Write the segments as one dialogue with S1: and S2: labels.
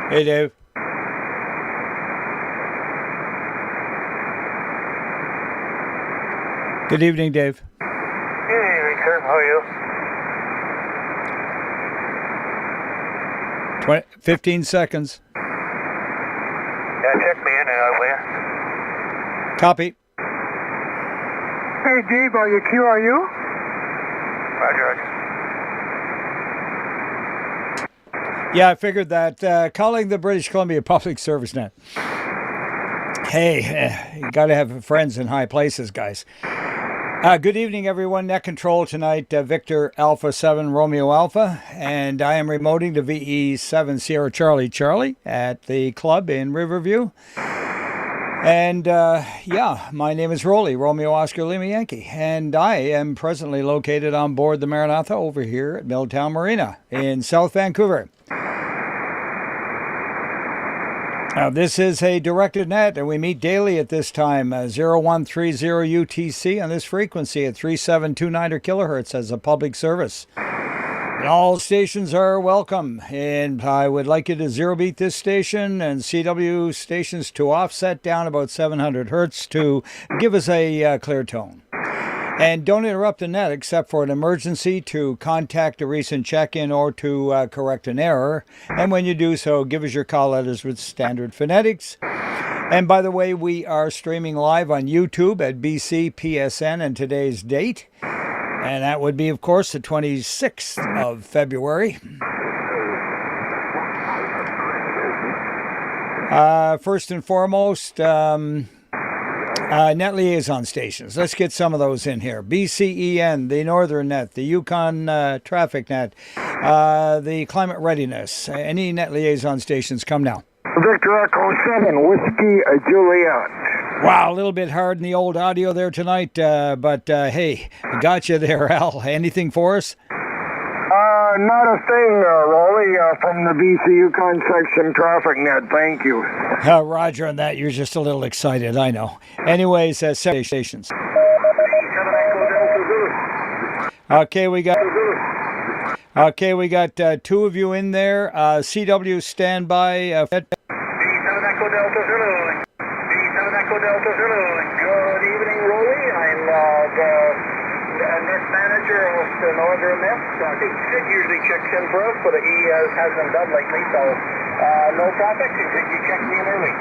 S1: Hey, Dave. Good evening, Dave.
S2: Hey, Victor, how are you?
S1: 15 seconds.
S2: Yeah, check me in and out, will you?
S1: Copy.
S3: Hey, Dave, are you QRU?
S2: Roger, Roger.
S1: Yeah, I figured that. Calling the British Columbia Public Service Net. Hey, you got to have friends in high places, guys. Good evening, everyone. Net control tonight, Victor Alpha 7 Romeo Alpha, and I am remoting to VE 7 Sierra Charlie Charlie at the club in Riverview. And yeah, my name is Roly, Romeo Oscar Lima Yankee, and I am presently located on board the Maranatha over here at Milltown Marina in South Vancouver. Now, this is a directed net, and we meet daily at this time, 0130 UTC on this frequency at 3729 kilohertz as a public service. And all stations are welcome, and I would like you to zero beat this station and CW stations to offset down about 700 hertz to give us a clear tone. And don't interrupt the net except for an emergency, to contact a recent check-in, or to correct an error. And when you do so, give us your call letters with standard phonetics. And by the way, we are streaming live on YouTube at BCPSN and today's date. And that would be, of course, the 26th of February. First and foremost, net liaison stations. Let's get some of those in here. BCEN, the Northern Net, the Yukon Traffic Net, the Climate Readiness. Any net liaison stations, come now.
S3: Victor Echo 7, Whiskey Juliet.
S1: Wow, a little bit hard in the old audio there tonight, but hey, I got you there, Al. Anything for us?
S3: Not a thing, Roly, from the BC Yukon section traffic net. Thank you.
S1: Roger on that. You're just a little excited, I know. Anyways, 7 stations. Okay, we got 2 of you in there. CW standby.
S2: B7 Echo Delta Zulu. B7 Echo Delta Zulu. Good evening, Roly. I'm the net manager of the Northern Net. I think Sid usually checks in for us, but he hasn't done lately, so no traffic. You checked in early.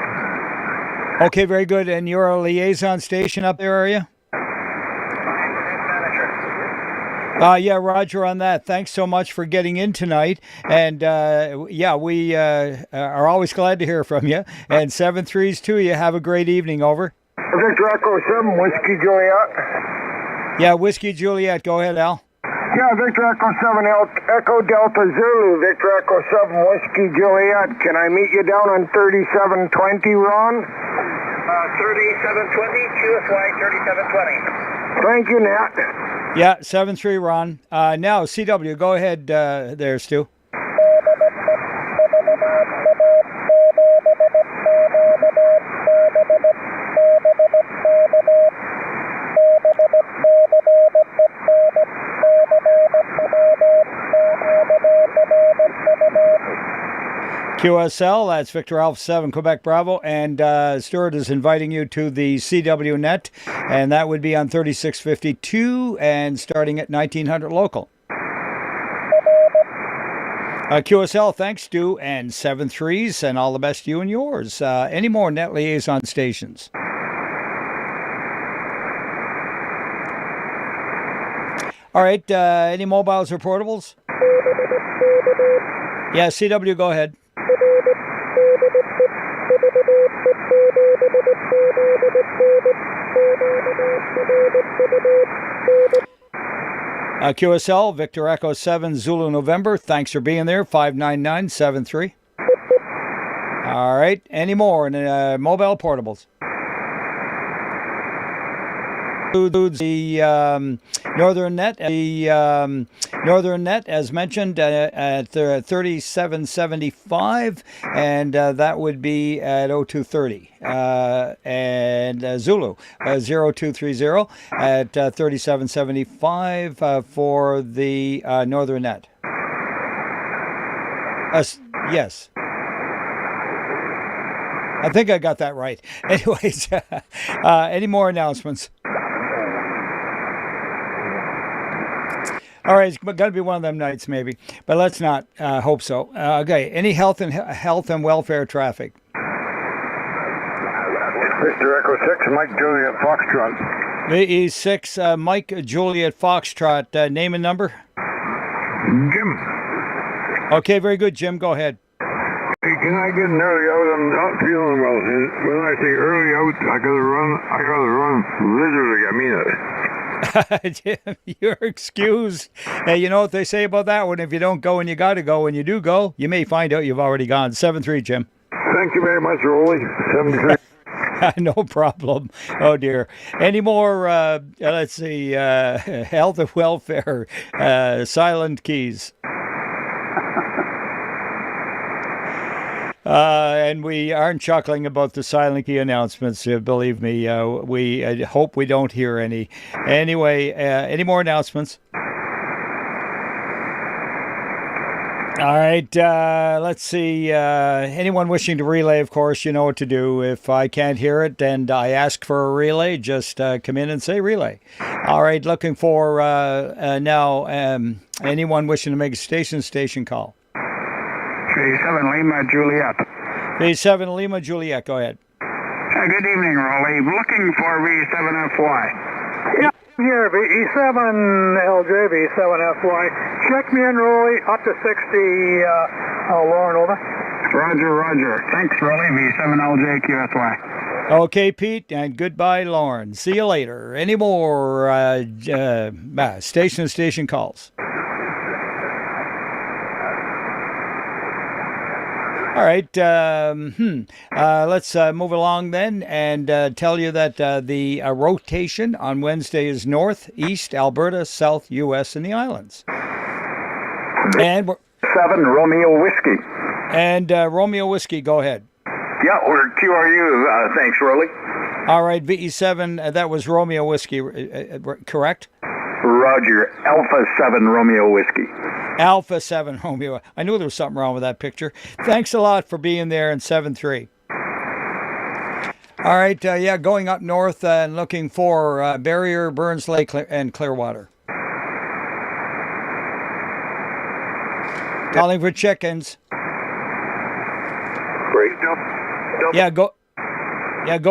S1: Okay, very good. And you're a liaison station up there, are you?
S2: I'm the net manager.
S1: Yeah, Roger on that. Thanks so much for getting in tonight. And yeah, we are always glad to hear from you. And 7-3s to you. Have a great evening. Over.
S3: Victor Echo 7, Whiskey Juliet.
S1: Yeah, Whiskey Juliet. Go ahead, Al.
S3: Yeah, Victor Echo 7, Echo Delta Zulu. Victor Echo 7, Whiskey Juliet. Can I meet you down on 3720, Ron?
S2: 3720, QSY 3720.
S3: Thank you, Nat.
S1: Yeah, 7-3, Ron. Now, CW, go ahead there, Stu. QSL, that's Victor Alpha 7, Quebec Bravo, and Stuart is inviting you to the CW net, and that would be on 3652 and starting at 1900 local. QSL, thanks, Stu, and 7-3s, and all the best to you and yours. Any more net liaison stations? All right, any mobiles or portables? Yeah, CW, go ahead. QSL, Victor Echo 7, Zulu November. Thanks for being there. 59973. All right. Any more mobile portables? The Northern Net, as mentioned, at 3775, and that would be at 0230. And Zulu 0230 at 3775 for the Northern Net. Yes. I think I got that right. Anyways, any more announcements? All right, it's got to be one of them nights, maybe, but let's not hope so. Okay, any health and welfare traffic?
S3: Victor Echo 6, Mike Juliet Foxtrot.
S1: VE6, Mike Juliet Foxtrot. Name and number?
S3: Jim.
S1: Okay, very good, Jim. Go ahead.
S3: Hey, can I get an early out? I'm not feeling well. And when I say early out, I gotta run literally. I mean it.
S1: Jim, you're excused. Hey, you know what they say about that one? If you don't go and you got to go, when you do go, you may find out you've already gone. 7-3, Jim.
S3: Thank you very much, Roly. 7-3.
S1: No problem. Oh, dear. Any more, let's see, health and welfare, silent keys? And we aren't chuckling about the silent key announcements. Believe me, we hope we don't hear any. Anyway, any more announcements? All right, let's see. Anyone wishing to relay, of course, you know what to do. If I can't hear it and I ask for a relay, just come in and say relay. All right, looking for now anyone wishing to make a station call.
S3: V7 Lima Juliet.
S1: V7 Lima Juliet, go ahead.
S3: Good evening, Roly. Looking for V7FY. Yeah, here, V7LJ, V7FY. Check me in, Roly, up to 60, Lauren, over. Roger. Thanks, Roly, V7LJ, QSY.
S1: Okay, Pete, and goodbye, Lauren. See you later. Any more station calls? All right, let's move along then and tell you that the rotation on Wednesday is North, East, Alberta, South, U.S., and the islands. And
S3: 7 Romeo Whiskey.
S1: And Romeo Whiskey, go ahead.
S3: Yeah, we're QRU. Thanks, Roly.
S1: All right, VE7, that was Romeo Whiskey, correct?
S3: Roger. Alpha 7 Romeo Whiskey.
S1: Alpha 7 Romeo. I knew there was something wrong with that picture. Thanks a lot for being there in 7-3. All right, going up north and looking for Barrier, Burns Lake, and Clearwater. Calling for chickens.
S3: Break.
S1: Yeah, go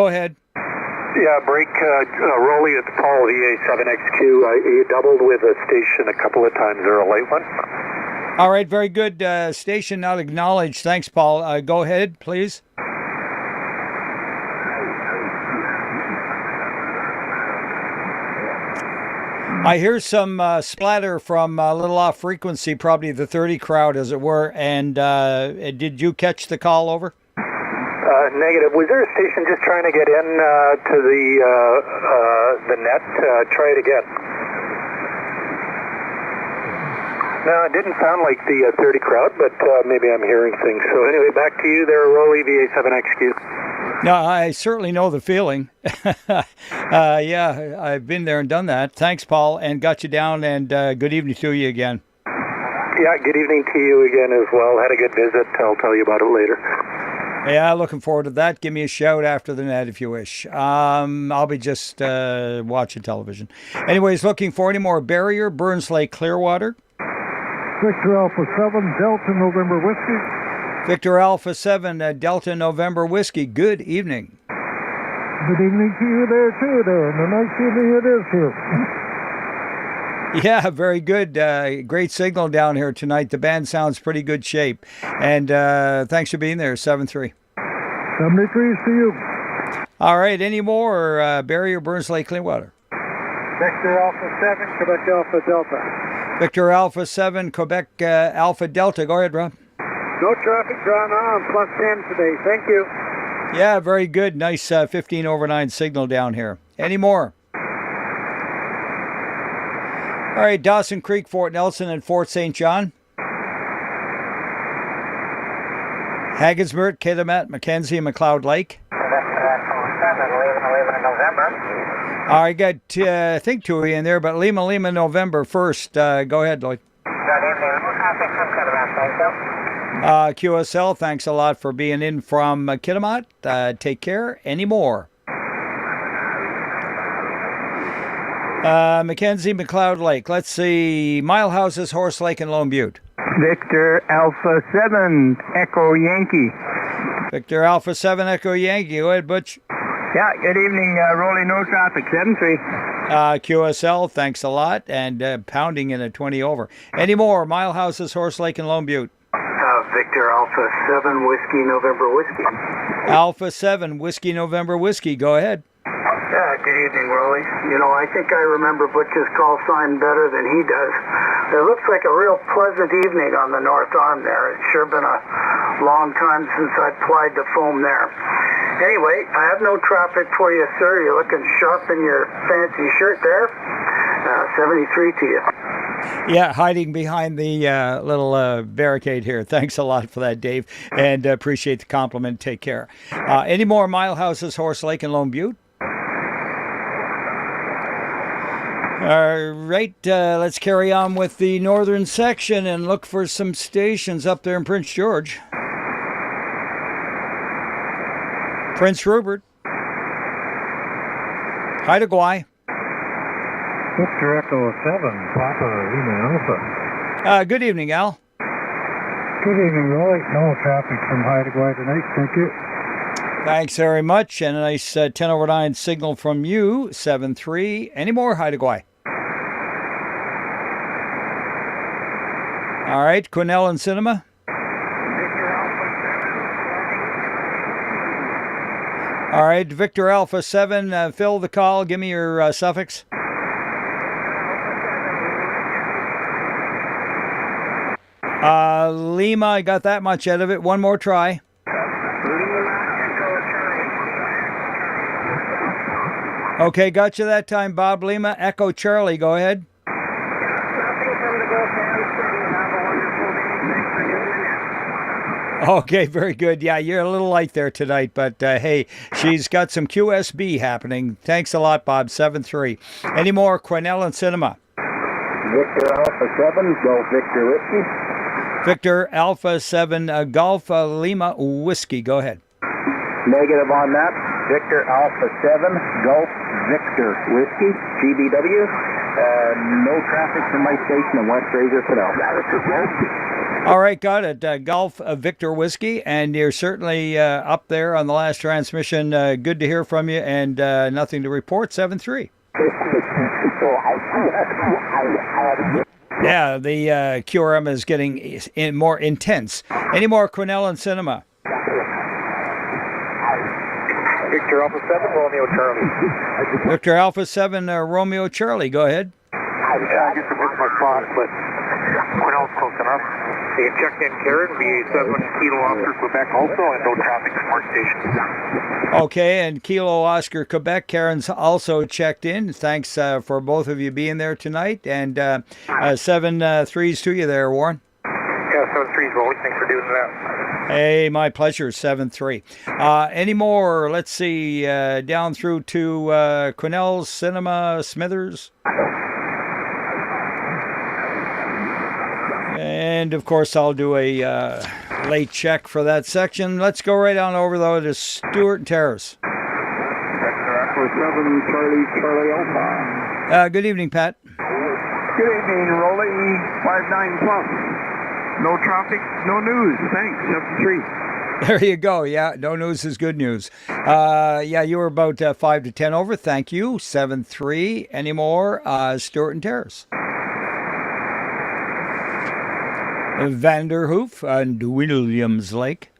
S1: ahead.
S2: Yeah, break Roly, it's Paul, VA7XQ. You doubled with a station a couple of times. There a late one?
S1: All right, very good. Station not acknowledged. Thanks, Paul. Go ahead, please. I hear some splatter from a little off frequency, probably the 30 crowd, as it were. And did you catch the call over?
S2: Negative. Was there a station just trying to get in to the net? Try it again. No, it didn't sound like the 30 crowd, but maybe I'm hearing things. So anyway, back to you there, Roly, VA7XQ.
S1: No, I certainly know the feeling. Yeah, I've been there and done that. Thanks, Paul, and got you down, and good evening to you again.
S2: Yeah, good evening to you again as well. Had a good visit. I'll tell you about it later.
S1: Yeah, looking forward to that. Give me a shout after the net if you wish. I'll be just watching television. Anyways, looking for any more Barrier, Burns Lake, Clearwater.
S3: Victor Alpha 7 Delta November Whiskey.
S1: Victor Alpha 7 Delta November Whiskey. Good evening.
S3: Good evening to you there too, there. And a nice evening it is here.
S1: Yeah, very good. Great signal down here tonight. The band sounds pretty good shape. And thanks for being there, 7-3.
S3: 73 to you.
S1: All right, any more Barrier, Burns Lake, Clearwater?
S3: Victor Alpha 7, Quebec Alpha Delta.
S1: Victor Alpha 7, Quebec Alpha Delta. Go ahead, Rob.
S3: No traffic drawn on, plus 10 today. Thank you.
S1: Yeah, very good. Nice 15 over 9 signal down here. Any more? All right, Dawson Creek, Fort Nelson, and Fort St. John. Haggensburg, Kitimat, Mackenzie, and McLeod Lake. All right, got I think 2 in there, but Lima, November 1st. Go ahead, Lloyd.
S2: Good evening.
S1: QSL, thanks a lot for being in from Kitimat. Take care. Any more? Mackenzie, McLeod Lake. Let's see. Mile Houses, Horse Lake, and Lone Butte.
S3: Victor Alpha 7, Echo Yankee.
S1: Victor Alpha 7, Echo Yankee. Go ahead, Butch.
S3: Yeah, good evening, Roly, no traffic, 7-3.
S1: QSL, thanks a lot. And pounding in a 20 over. Any more? Mile Houses, Horse Lake, and Lone Butte.
S2: Victor Alpha 7, Whiskey November Whiskey.
S1: Alpha 7, Whiskey November Whiskey. Go ahead.
S2: Good evening, Roly. You know, I think I remember Butch's call sign better than he does. It looks like a real pleasant evening on the North Arm there. It's sure been a long time since I plied the foam there. Anyway, I have no traffic for you, sir. You're looking sharp in your fancy shirt there. 73 to you.
S1: Yeah, hiding behind the little barricade here. Thanks a lot for that, Dave, and appreciate the compliment. Take care. Any more Mile Houses, Horse Lake, and Lone Butte? All right, let's carry on with the northern section and look for some stations up there in Prince George. Prince Rupert. Haida Gwaii.
S3: Victor Echo 7, Papa Lima Alpha.
S1: Good evening, Al.
S3: Good evening, Roly. No traffic from Haida Gwaii tonight, thank you.
S1: Thanks very much, and a nice 10 over 9 signal from you, 7-3. Any more Haida Gwaii? All right, Quesnel and Cinema. All right, Victor Alpha 7, fill the call. Give me your suffix. Lima, I got that much out of it. One more try. Okay, got you that time, Bob. Lima, Echo Charlie, go ahead. Okay, very good. Yeah, you're a little light there tonight, but hey, she's got some QSB happening. Thanks a lot, Bob. 7-3. Any more Quesnel and Cinema?
S2: Victor Alpha 7, Golf Victor Whiskey.
S1: Victor Alpha 7, Golf Lima Whiskey. Go ahead.
S2: Negative on that. Victor Alpha 7, Golf Victor Whiskey, GBW. No traffic from my station in West Fraser, Fidel.
S1: All right, got it. Golf Victor Whiskey, and you're certainly up there on the last transmission. Good to hear from you, and nothing to report. 7-3. Yeah, the QRM is getting more intense. Any more Quesnel and Cinema?
S2: Victor Alpha 7, Romeo Charlie.
S1: Victor Alpha 7, Romeo Charlie. Go ahead.
S2: Yeah, I guess it was my spot, but Quesnel's close enough. You checked in Karen, B7 Kilo Oscar Quebec also, and no traffic smart station.
S1: Okay, and Kilo Oscar Quebec, Karen's also checked in. Thanks for both of you being there tonight, and 7-3s to you there, Warren.
S2: Yeah, 7-3s, Roly. Thanks for doing that.
S1: Hey, my pleasure, 7-3. Any more? Let's see, down through to Quesnel, Cinema, Smithers. And, of course, I'll do a late check for that section. Let's go right on over, though, to Stewart and Terrace.
S2: Echo 7, Charlie Alpha.
S1: Good evening, Pat.
S3: Good evening, Roly, 59 plus. No traffic, no news, thanks, 7-3.
S1: There you go. Yeah, no news is good news. Yeah, you were about 5 to 10 over. Thank you. 7-3. Any more? Stewart and Terrace. Vanderhoof and Williams Lake.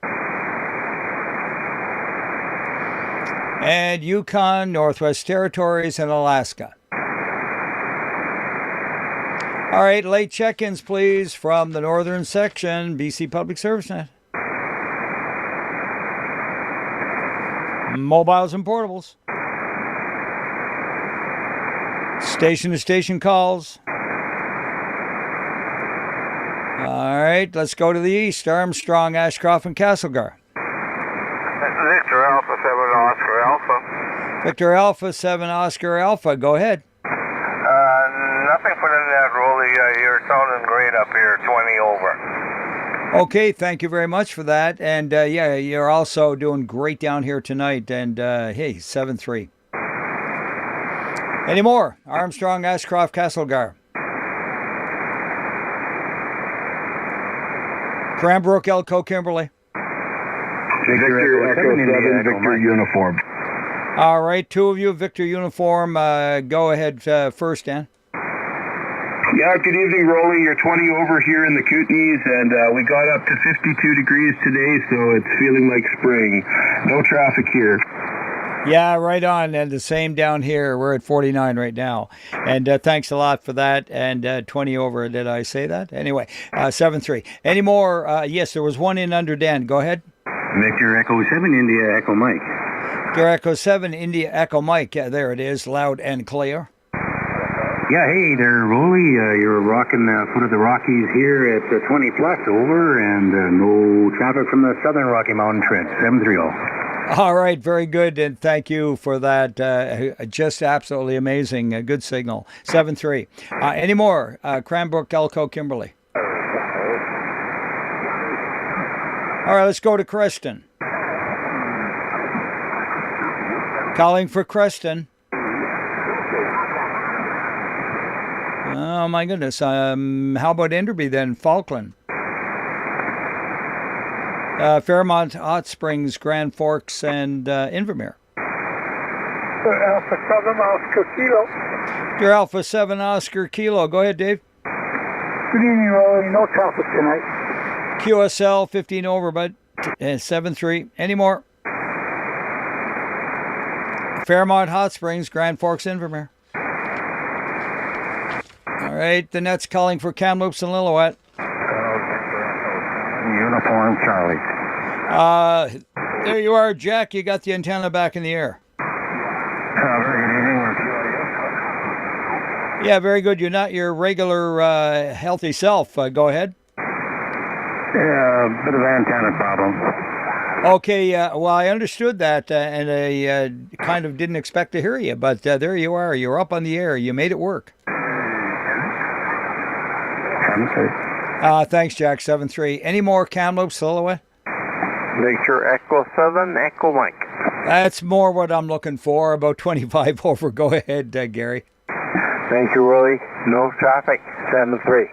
S1: And Yukon, Northwest Territories, and Alaska. All right, late check-ins, please, from the northern section, BC Public Service Net. Mobiles and portables. Station-to-station calls. All right, let's go to the east. Armstrong, Ashcroft, and Castlegar.
S2: Victor Alpha 7, Oscar Alpha.
S1: Victor Alpha 7, Oscar Alpha. Go ahead.
S2: Nothing for the net, Roly. You're sounding great up here, 20 over.
S1: Okay, thank you very much for that. And yeah, you're also doing great down here tonight. And hey, 7-3. Any more? Armstrong, Ashcroft, Castlegar. Cranbrook, Elko, Kimberley.
S3: Victor Echo 7, Victor Uniform.
S1: All right, two of you, Victor Uniform. Go ahead first, Dan.
S3: Yeah, good evening, Roly. You're 20 over here in the Kootenays, and we got up to 52 degrees today, so it's feeling like spring. No traffic here.
S1: Yeah, right on. And the same down here. We're at 49 right now. And thanks a lot for that. And 20 over. Did I say that? Anyway, 7-3. Any more? Yes, there was one in under Dan. Go ahead.
S3: Victor Echo 7, India Echo Mike.
S1: Victor Echo 7, India Echo Mike. Yeah, there it is, loud and clear.
S3: Yeah, hey there, Roly. You're rocking the foot of the Rockies here at 20 plus over, and no traffic from the Southern Rocky Mountain Trench. 730.
S1: All right, very good, and thank you for that. Just absolutely amazing. Good signal. 7-3. Any more? Cranbrook, Elko, Kimberley. All right, let's go to Creston. Calling for Creston. Oh, my goodness. How about Enderby then? Falkland. Fairmont, Hot Springs, Grand Forks, and Invermere.
S3: Alpha 7 Oscar Kilo.
S1: Your Alpha 7 Oscar Kilo. Go ahead, Dave.
S3: Good evening, Roly. No traffic tonight.
S1: QSL 15 over, but 7-3. Any more? Fairmont, Hot Springs, Grand Forks, Invermere. All right, the net's calling for Kamloops and Lillooet.
S3: Uniform Charlie.
S1: There you are, Jack. You got the antenna back in the air.
S3: Very good evening.
S1: Yeah, very good. You're not your regular healthy self. Go ahead.
S3: Yeah, a bit of antenna problem.
S1: Okay, well, I understood that, and I kind of didn't expect to hear you, but there you are. You're up on the air. You made it work. Thanks, Jack. 7-3. Any more Kamloops, Lillooet?
S2: Victor Echo 7, Echo Mike.
S1: That's more what I'm looking for. About 25 over. Go ahead, Gary.
S2: Thank you, Roly. No traffic. 7-3.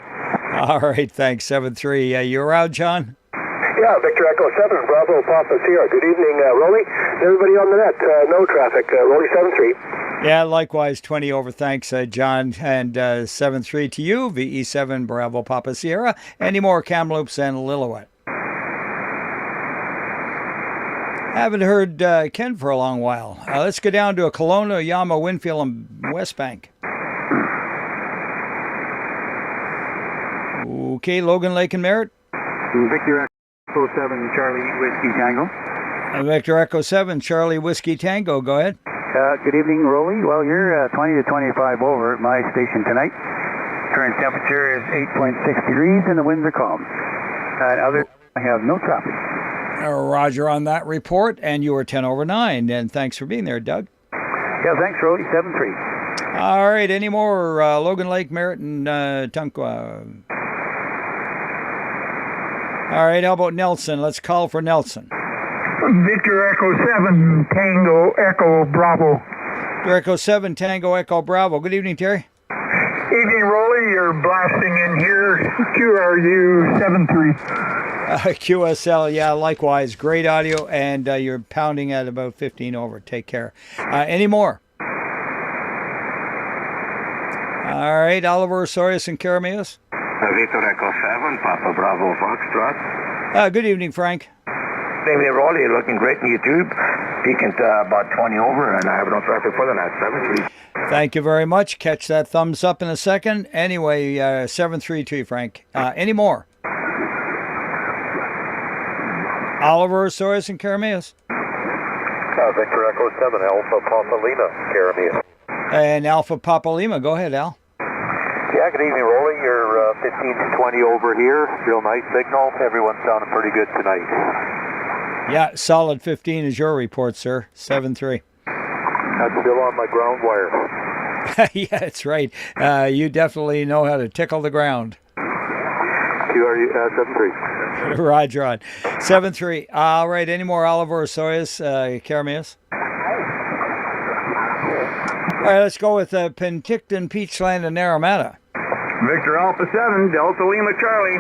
S1: All right, thanks. 7-3. You around, John?
S2: Yeah, Victor Echo 7, Bravo Papa Sierra. Good evening, Roly. Everybody on the net. No traffic. Roly 7-3.
S1: Yeah, likewise, 20 over. Thanks, John. And 7-3 to you, VE7 Bravo Papa Sierra. Any more Kamloops and Lillooet? Haven't heard Ken for a long while. Let's go down to a Kelowna, Yama, Winfield, and West Bank. Okay, Logan Lake and Merritt.
S3: Victor Echo 7, Charlie Whiskey Tango.
S1: Victor Echo 7, Charlie Whiskey Tango. Go ahead.
S3: Good evening, Roly. Well, you're 20 to 25 over at my station tonight. Current temperature is 8.6 degrees and the winds are calm. I have no traffic.
S1: Roger on that report, and you were 10 over 9. And thanks for being there, Doug.
S3: Yeah, thanks, Roly. 7-3.
S1: All right, any more Logan Lake, Merritt, and Tunkwa? All right, how about Nelson? Let's call for Nelson.
S3: Victor Echo 7, Tango Echo Bravo.
S1: Victor Echo 7, Tango Echo Bravo. Good evening, Terry.
S3: Evening, Roly. You're blasting in here. QRU 7-3.
S1: QSL, yeah, likewise. Great audio, and you're pounding at about 15 over. Take care. Any more? All right, Oliver, Sorius, and Karamias.
S2: Victor Echo 7, Papa Bravo Foxtrot.
S1: Good evening, Frank.
S2: Good evening, Roly. You're looking great on YouTube. Peaking to about 20 over, and I have no traffic for the night. 7-3.
S1: Thank you very much. Catch that thumbs up in a second. Anyway, 7-3 to you, Frank. Any more? Oliver, Sorius, and Karamias.
S2: Victor Echo 7, Alpha Papa Lima, Caribbean.
S1: And Alpha Papa Lima. Go ahead, Al.
S2: Yeah, good evening, Roly. You're 15 to 20 over here. Real nice signal. Everyone's sounding pretty good tonight.
S1: Yeah, solid 15 is your report, sir. 7-3.
S2: I'm still on my ground wire.
S1: Yeah, that's right. You definitely know how to tickle the ground.
S2: QRU 7-3.
S1: Roger on. 7-3. All right, any more Oliver Soyuz, Carameus? All right, let's go with Penticton, Peachland, and Naramata.
S2: Victor Alpha 7, Delta Lima Charlie.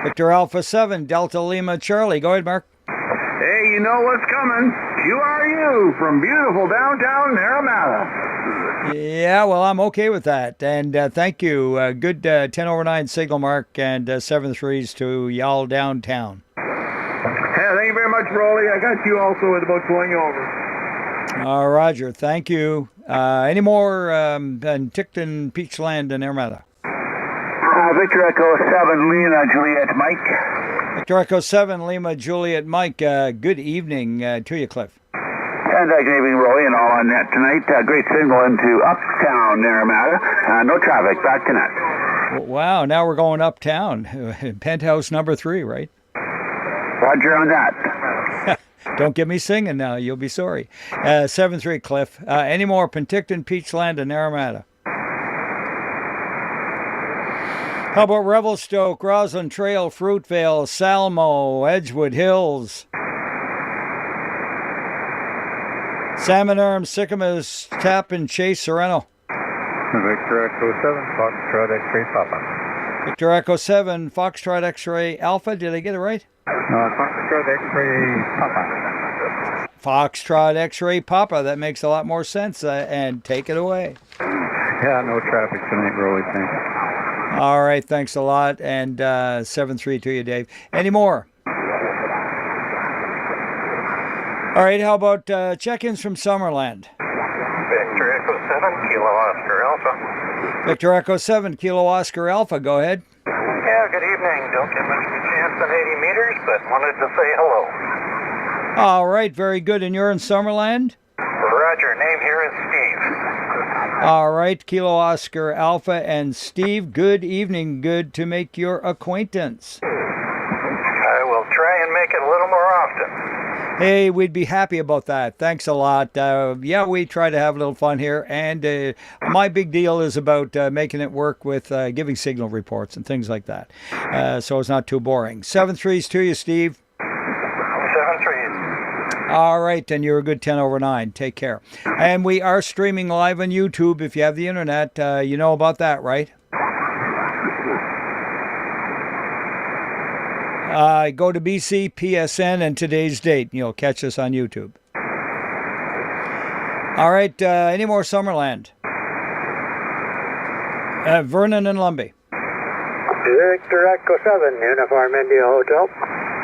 S1: Victor Alpha 7, Delta Lima Charlie. Go ahead, Mark.
S2: Hey, you know what's coming. QRU from beautiful downtown Naramata.
S1: Yeah, well, I'm okay with that. And thank you. Good 10/9 signal, Mark, and 7-3s to y'all downtown.
S2: Yeah, thank you very much, Roly. I got you also at about 20 over.
S1: Roger, thank you. Any more Penticton, Peachland, and Naramata?
S2: Victor Echo 7, Lima Juliet Mike.
S1: Victor Echo 7, Lima Juliet Mike. Good evening to you, Cliff.
S2: And good evening, Roly, and all on net tonight. Great signal into uptown Naramata. No traffic. Back to net.
S1: Wow, now we're going uptown. Penthouse number 3, right?
S2: Roger on that.
S1: Don't get me singing now. You'll be sorry. 7-3, Cliff. Any more Penticton, Peachland, and Naramata? How about Revelstoke, Roslyn Trail, Fruitvale, Salmo, Edgewood Hills, Salmon Arm, Sycamus, Tappan, Chase, Sereno?
S3: Victor Echo 7, Foxtrot X-Ray Papa.
S1: Victor Echo 7, Foxtrot X-Ray Alpha. Did I get it right?
S3: Foxtrot X-Ray Papa.
S1: Foxtrot X-Ray Papa. That makes a lot more sense. And take it away.
S3: Yeah, no traffic tonight, Roly. Thanks.
S1: All right, thanks a lot. And 7-3 to you, Dave. Any more? All right, how about check-ins from Summerland?
S3: Victor Echo 7, Kilo Oscar Alpha.
S1: Victor Echo 7, Kilo Oscar Alpha. Go ahead.
S3: Yeah, good evening. Don't get much of a chance on 80 meters, but wanted to say hello.
S1: All right, very good. And you're in Summerland?
S3: Roger, name here is Steve.
S1: All right, Kilo Oscar Alpha and Steve, good evening. Good to make your acquaintance.
S3: I will try and make it a little more often.
S1: Hey, we'd be happy about that. Thanks a lot. Yeah, we try to have a little fun here, and my big deal is about making it work with giving signal reports and things like that, so it's not too boring. 7-3s to you, Steve.
S3: 7-3.
S1: All right, and you're a good 10/9. Take care. And we are streaming live on YouTube. If you have the internet, you know about that, right? Go to BCPSN and today's date, and you'll catch us on YouTube. All right, any more Summerland? Vernon and Lumbee.
S3: Victor Echo 7, Uniform India Hotel.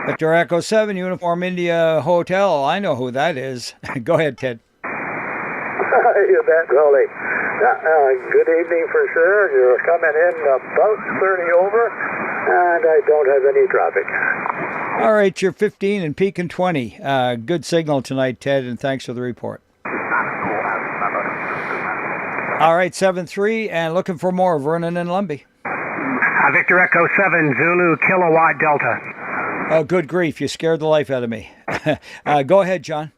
S1: Victor Echo 7, Uniform India Hotel. I know who that is. Go ahead, Ted.
S3: You bet, Roly. Good evening for sure. You're coming in about 30 over, and I don't have any traffic.
S1: All right, you're 15 and peaking 20. Good signal tonight, Ted, and thanks for the report. All right, 7-3, and looking for more, Vernon and Lumbee.
S3: Victor Echo 7, Zulu Kilowatt Delta.
S1: Oh, good grief, you scared the life out of me. Go ahead, John.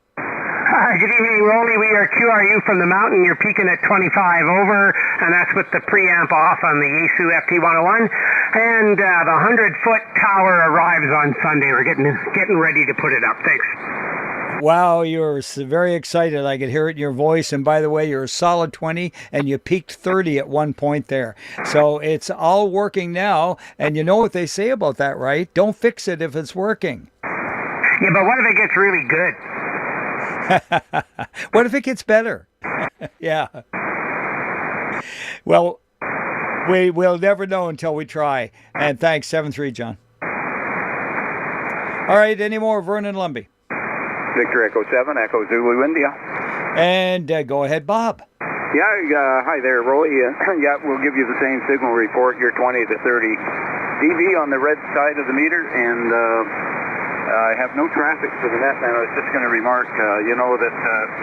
S3: Good evening, Roly. We are QRU from the mountain. You're peaking at 25 over, and that's with the preamp off on the Yaesu FT101. And the 100-foot tower arrives on Sunday. We're getting ready to put it up. Thanks.
S1: Wow, you're very excited. I could hear it in your voice. And by the way, you're a solid 20, and you peaked 30 at one point there. So it's all working now. And you know what they say about that, right? Don't fix it if it's working.
S3: Yeah, but what if it gets really good?
S1: What if it gets better? Yeah. Well, we'll never know until we try. And thanks, 7-3, John. All right, any more, Vernon Lumbee?
S2: Victor Echo 7, Echo Zulu India.
S1: And go ahead, Bob.
S2: Yeah, hi there, Roly. Yeah, we'll give you the same signal report. You're 20 to 30 dB on the red side of the meter, and I have no traffic for the net. And I was just going to remark, you know that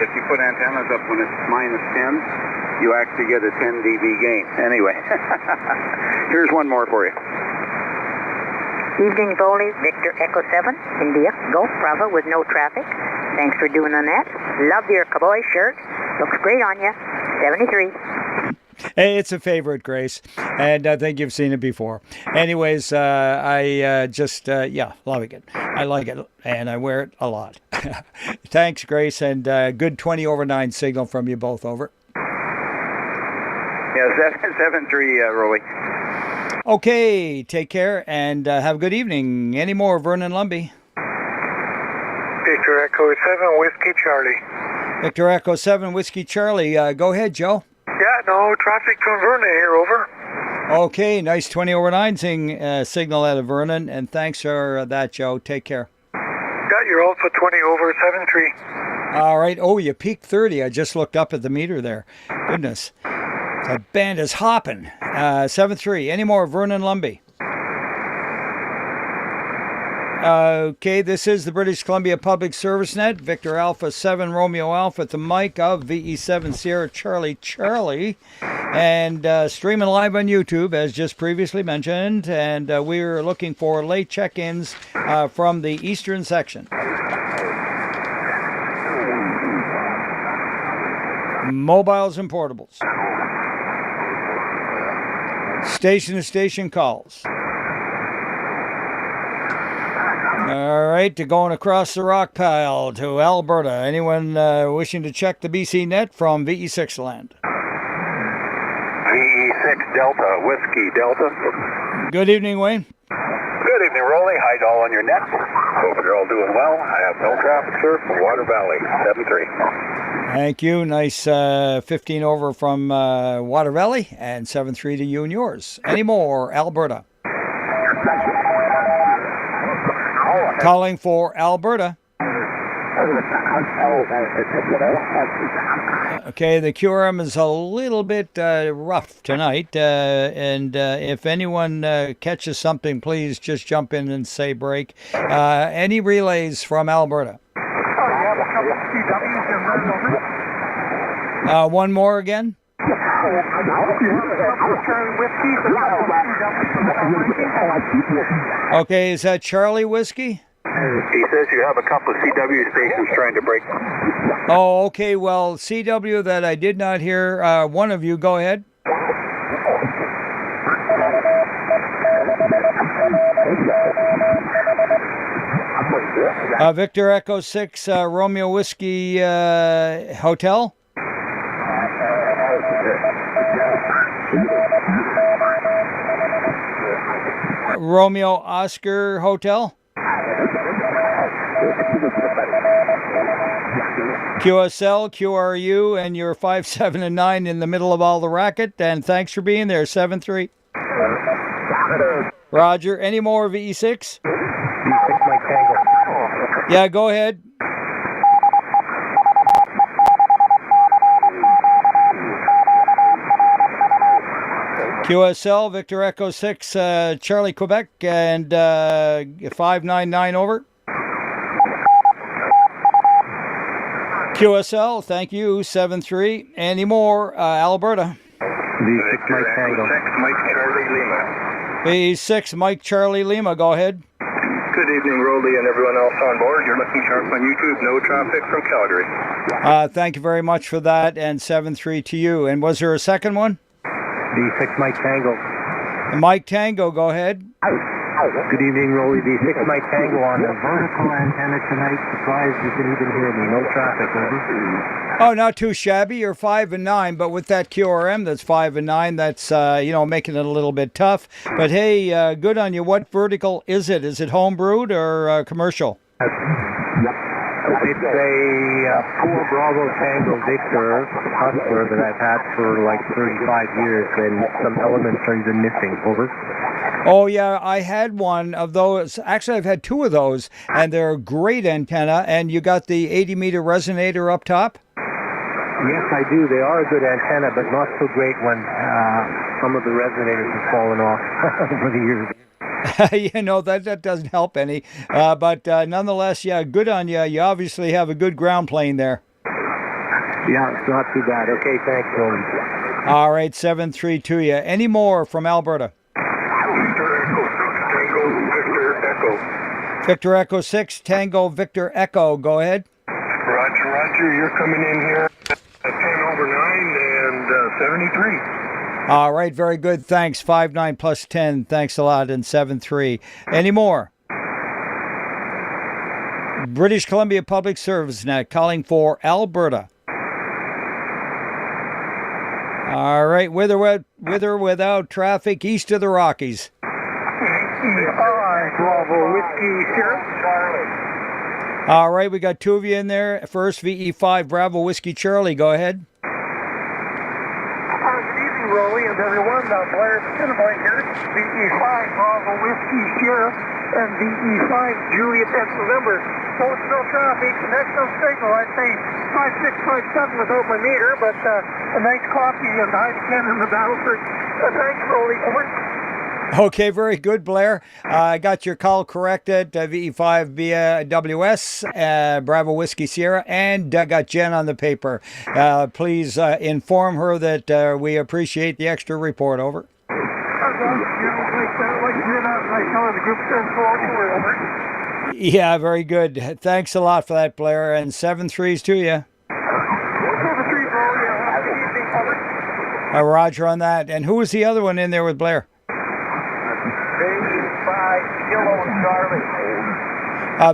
S2: if you put antennas up when it's -10, you actually get a 10 dB gain. Anyway, here's one more for you.
S4: Evening, Roly, Victor Echo 7, India, Golf Bravo with no traffic. Thanks for doing on that. Love your cowboy shirt. Looks great on you. 73.
S1: Hey, it's a favorite, Grace, and I think you've seen it before. Anyways, I just, loving it. I like it, and I wear it a lot. Thanks, Grace, and good 20 over 9 signal from you both, over.
S2: Yeah, 773, Roly.
S1: Okay, take care, and have a good evening. Any more, Vernon Lumby?
S3: Victor Echo 7, Whiskey Charlie.
S1: Victor Echo 7, Whiskey Charlie. Go ahead, Joe.
S3: Yeah, no traffic from Vernon here, over.
S1: Okay, nice 20 over 9 signal out of Vernon, and thanks for that, Joe. Take care.
S3: Got your Alpha 20 over 73.
S1: All right. Oh, you peaked 30. I just looked up at the meter there. Goodness. The band is hopping. 7-3. Any more, Vernon Lumby? Okay, this is the British Columbia Public Service Net. Victor Alpha 7 Romeo Alpha to Mike of VE7 Sierra Charlie Charlie. And streaming live on YouTube, as just previously mentioned. And we're looking for late check-ins from the eastern section. Mobiles and portables. Station-to-station calls. All right, going across the rock pile to Alberta. Anyone wishing to check the BC net from VE6 land?
S2: VE6 Delta, Whiskey Delta.
S1: Good evening, Wayne.
S2: Good evening, Roly. Hi to all on your net. Hope you're all doing well. I have no traffic, sir, from Water Valley, 7-3.
S1: Thank you. Nice 15 over from Water Valley and 7-3 to you and yours. Any more, Alberta? Calling for Alberta. Okay, the QRM is a little bit rough tonight, and if anyone catches something, please just jump in and say break. Any relays from Alberta? One more again? Okay, is that Charlie Whiskey?
S2: He says you have a couple of CW stations trying to break.
S1: Oh, okay. Well, CW that I did not hear. One of you, go ahead. Victor Echo 6, Romeo Whiskey Hotel. Romeo Oscar Hotel. QSL, QRU, and your 5, 7, and 9 in the middle of all the racket. And thanks for being there, 7-3. Roger. Any more VE6?
S3: V6 Mike Tango.
S1: Yeah, go ahead. QSL, Victor Echo 6, Charlie Quebec, and 599 over. QSL, thank you, 7-3. Any more, Alberta?
S3: V6 Mike Tango.
S2: Mike Charlie Lima.
S1: V6 Mike Charlie Lima, go ahead.
S2: Good evening, Roly, and everyone else on board. You're looking sharp on YouTube. No traffic from Calgary.
S1: Thank you very much for that, and 7-3 to you. And was there a second one?
S3: V6 Mike Tango.
S1: Mike Tango, go ahead.
S3: Good evening, Roly. V6 Mike Tango on the vertical antenna tonight. Surprised you can even hear me. No traffic, over.
S1: Oh, not too shabby. You're 5 and 9, but with that QRM that's 5 and 9, that's making it a little bit tough. But hey, good on you. What vertical is it? Is it home brewed or commercial?
S3: It's a 4 Bravo Tango Victor Hustler that I've had for like 35 years, and some elements are even missing. Over.
S1: Oh, yeah, I had one of those. Actually, I've had 2 of those, and they're a great antenna. And you got the 80-meter resonator up top?
S3: Yes, I do. They are a good antenna, but not so great when some of the resonators have fallen off over the years.
S1: That doesn't help any. But nonetheless, yeah, good on you. You obviously have a good ground plane there.
S3: Yeah, it's not too bad. Okay, thanks, Roly.
S1: All right, 7-3 to you. Any more from Alberta? Victor Echo 6, Tango Victor Echo. Go ahead.
S3: Roger. You're coming in here at 10 over 9 and 73.
S1: All right, very good. Thanks. 5-9 plus 10. Thanks a lot. And 7-3. Any more? British Columbia Public Service Net calling for Alberta. All right, with or without traffic east of the Rockies.
S3: Bravo Whiskey Sierra.
S2: Charlie.
S1: All right, we got two of you in there. First, VE5 Bravo Whiskey Charlie. Go ahead.
S3: Good evening, Roly, and everyone. Blair Cinnamon here. VE5 Bravo Whiskey Sierra and VE5 Juliet X November. Both no traffic, next no signal. I'd say 5657 without my meter, but a nice coffee and Heineken in the Battleford. Thanks, Roly. Over.
S1: Okay, very good, Blair. I got your call corrected. VE5 BWS, Bravo Whiskey Sierra, and got Jen on the paper. Please inform her that we appreciate the extra report. Over. Yeah, very good. Thanks a lot for that, Blair. And 7-3s to you. Roger on that. And who was the other one in there with Blair?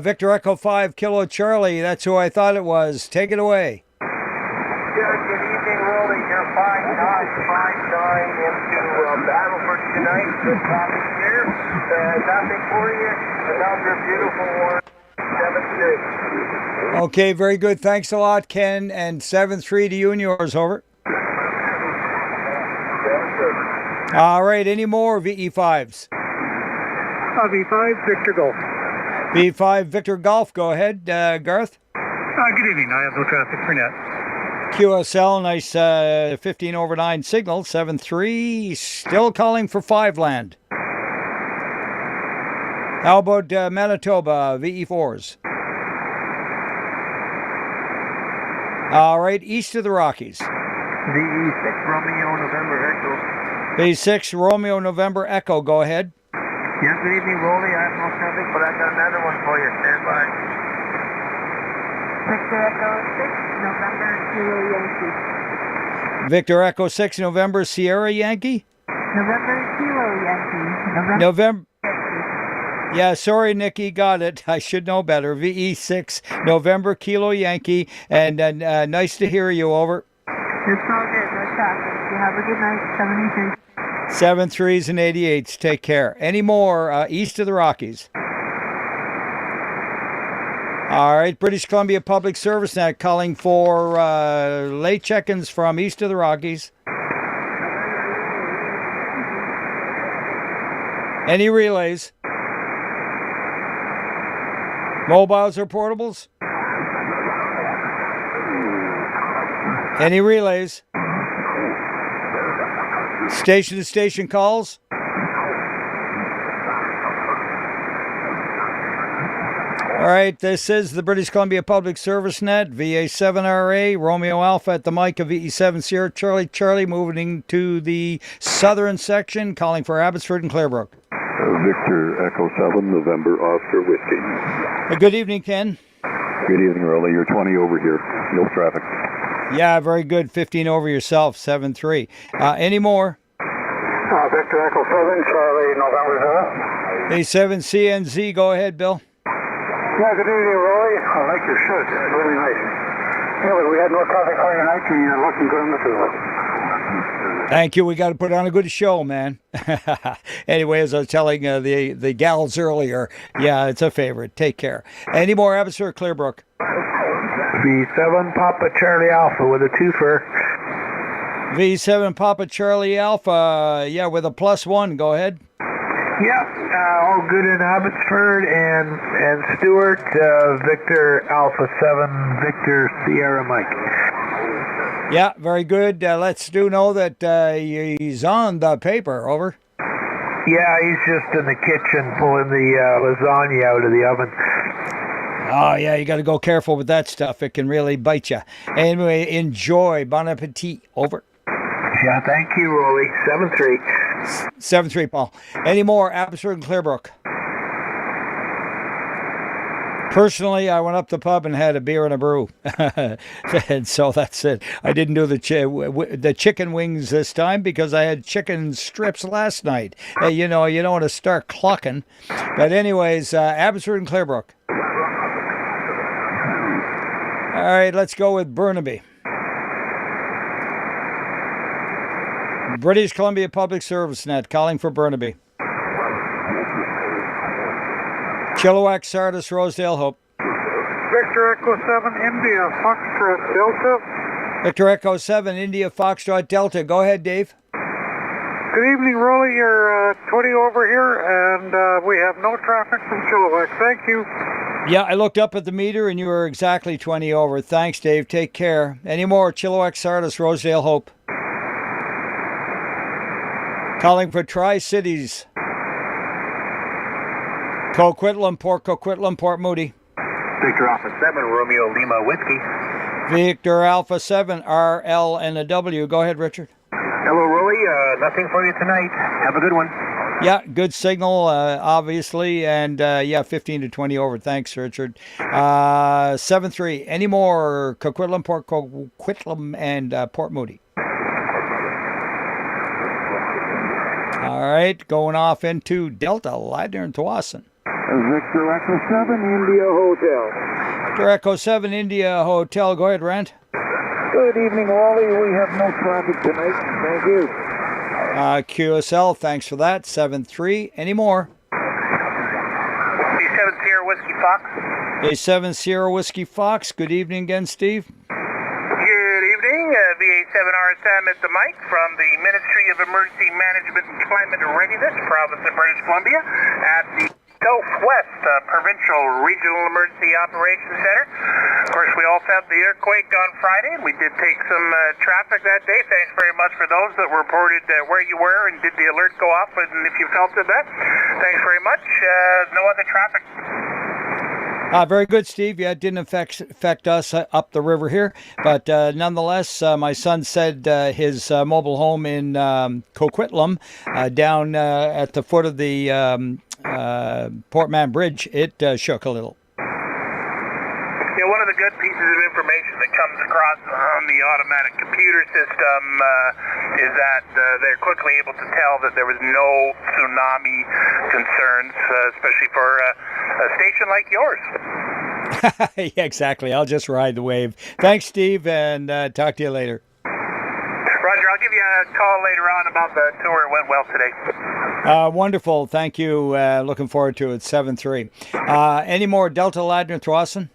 S1: Victor Echo 5 Kilo Charlie. That's who I thought it was. Take it away.
S2: Good evening, Roly. You're 5-9 into Battleford tonight. Good traffic here. Nothing for you. Another beautiful one. 7-6.
S1: Okay, very good. Thanks a lot, Ken. And 7-3 to you and yours. Over. All right. Any more VE5s?
S3: V5 Victor Golf.
S1: V5 Victor Golf. Go ahead, Garth.
S3: Good evening. I have no traffic for net.
S1: QSL, nice 15/9 signal. 7-3. Still calling for 5 land. How about Manitoba VE4s? All right, east of the Rockies.
S2: VE6 Romeo November Echo.
S1: V6 Romeo November Echo. Go ahead.
S2: Yes, good evening, Roly. I have no traffic, but I got another one for you. Stand by.
S4: Victor Echo 6, November Sierra Yankee.
S1: Victor Echo 6 November Sierra Yankee.
S4: November Kilo Yankee.
S1: November. Yeah, sorry, Nikki, got it. I should know better. VE6 November Kilo Yankee, and nice to hear you. Over.
S4: It's all good. No traffic. You have a good night. 73.
S1: 7-3s and 88s. Take care. Any more east of the Rockies? All right, British Columbia Public Service Net calling for late check-ins from east of the Rockies. Any relays? Mobiles or portables? Any relays? Station-to-station calls? All right, this is the British Columbia Public Service Net, VA7RA, Romeo Alpha at the mic of VE7 Sierra Charlie, moving to the southern section, calling for Abbotsford and Clearbrook.
S5: Victor Echo 7, November Oscar Whiskey.
S1: Good evening, Ken.
S5: Good evening, Roly. You're 20 over here. No traffic.
S1: Yeah, very good. 15 over yourself, 7-3. Any more?
S3: Victor Echo 7, Charlie, November
S1: 7 CNZ, go ahead, Bill.
S3: Yeah, good evening, Roly. I like your shirt. It's really nice. Anyway, we had no traffic all night, and you're looking good in the field.
S1: Thank you. We got to put on a good show, man. Anyway, as I was telling the gals earlier, yeah, it's a favorite. Take care. Any more Abbotsford, Clearbrook?
S3: V7 Papa Charlie Alpha with a twofer.
S1: V7 Papa Charlie Alpha, yeah, with a +1. Go ahead.
S3: Yep, all good in Abbotsford and Stewart, Victor Alpha 7, Victor Sierra Mike.
S1: Yeah, very good. Let's know that he's on the paper. Over.
S3: Yeah, he's just in the kitchen pulling the lasagna out of the oven.
S1: Oh, yeah, you got to go careful with that stuff. It can really bite you. Anyway, enjoy. Bon appetit. Over.
S3: Yeah, thank you, Roly. 7-3.
S1: 7-3, Paul. Any more Abbotsford and Clearbrook? Personally, I went up the pub and had a beer and a brew, and so that's it. I didn't do the chicken wings this time because I had chicken strips last night. Hey, you don't want to start clucking. But anyways, Abbotsford and Clearbrook. All right, let's go with Burnaby. British Columbia Public Service Net calling for Burnaby. Chilliwack, Sardis, Rosedale, Hope.
S3: Victor Echo 7, India, Foxtrot, Delta.
S1: Victor Echo 7, India, Foxtrot, Delta. Go ahead, Dave.
S3: Good evening, Roly. You're 20 over here, and we have no traffic from Chilliwack. Thank you.
S1: Yeah, I looked up at the meter, and you were exactly 20 over. Thanks, Dave. Take care. Any more? Chilliwack, Sardis, Rosedale, Hope. Calling for Tri-Cities. Coquitlam, Port Moody.
S2: Victor Alpha 7, Romeo Lima Whiskey.
S1: Victor Alpha 7, RL and a W. Go ahead, Richard.
S2: Hello, Roly. Nothing for you tonight. Have a good one.
S1: Yeah, good signal, obviously, and 15 to 20 over. Thanks, Richard. 7-3. Any more? Coquitlam, Port Coquitlam, and Port Moody. All right, going off into Delta, Ladner and Tawasin.
S5: Victor Echo 7, India Hotel.
S1: Victor Echo 7, India Hotel. Go ahead, Rand.
S5: Good evening, Roly. We have no traffic tonight. Thank you.
S1: QSL, thanks for that. 7-3. Any more?
S2: B7 Sierra Whiskey Fox.
S1: A7 Sierra Whiskey Fox. Good evening again, Steve.
S2: Good evening. VA7RSM at the mic from the Ministry of Emergency Management and Climate Readiness, Province of British Columbia, at the Southwest Provincial Regional Emergency Operations Center. Of course, we all felt the earthquake on Friday, and we did take some traffic that day. Thanks very much for those that reported where you were and did the alert go off, and if you felt it, that. Thanks very much. No other traffic.
S1: Very good, Steve. Yeah, it didn't affect us up the river here, but nonetheless, my son said his mobile home in Coquitlam, down at the foot of the Port Mann Bridge, it shook a little.
S2: Yeah, one of the good pieces of information that comes across on the automatic computer system is that they're quickly able to tell that there was no tsunami concerns, especially for a station like yours.
S1: Yeah, exactly. I'll just ride the wave. Thanks, Steve, and talk to you later.
S2: Roger, I'll give you a call later on about the tour. It went well today.
S1: Wonderful. Thank you. Looking forward to it. 7-3. Any more? Delta, Ladner, Tawasin?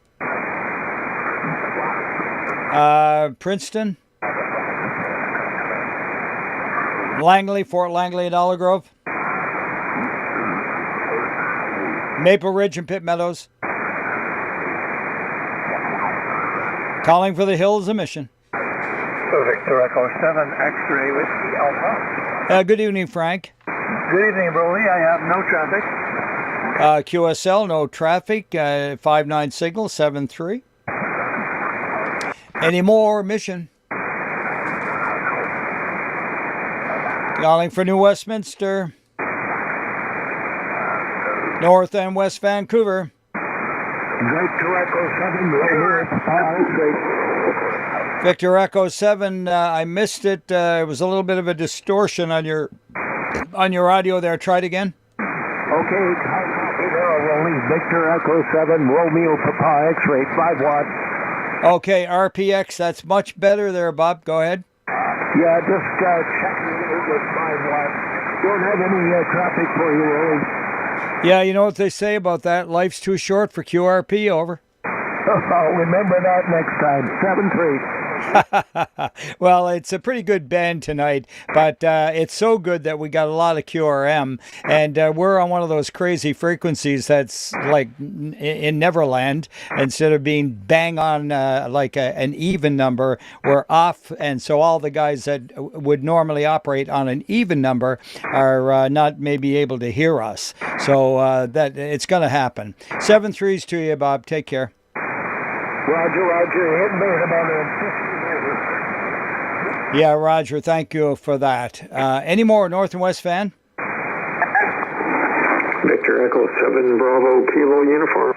S1: Princeton? Langley, Fort Langley and Olive Grove? Maple Ridge and Pitt Meadows? Calling for the Hills of Mission.
S3: Victor Echo 7, X-Ray Whiskey Alpha.
S1: Good evening, Frank.
S3: Good evening, Roly. I have no traffic.
S1: QSL, no traffic. 5-9 signal, 7-3. Any more? Mission. Calling for New Westminster. North and West Vancouver.
S5: Victor Echo 7,
S1: Victor Echo 7, I missed it. It was a little bit of a distortion on your audio there. Try it again.
S5: Okay, copy there, Roly. Victor Echo 7, Romeo Papa X-ray, 5 watts.
S1: Okay, RPX, that's much better there, Bob. Go ahead.
S5: Yeah, just checking it with 5 watts. Don't have any traffic for you, Roly.
S1: Yeah, you know what they say about that? Life's too short for QRP, over.
S5: Remember that next time. 7-3.
S1: Well, it's a pretty good band tonight, but it's so good that we got a lot of QRM, and we're on one of those crazy frequencies that's like in Neverland. Instead of being bang on like an even number, we're off, and so all the guys that would normally operate on an even number are not maybe able to hear us. So that it's going to happen. 7-3s to you, Bob. Take care.
S5: Roger. Hit me about 50.
S1: Yeah, Roger, thank you for that. Any more North and West Van?
S5: Victor Echo 7, Bravo, Kilo Uniform.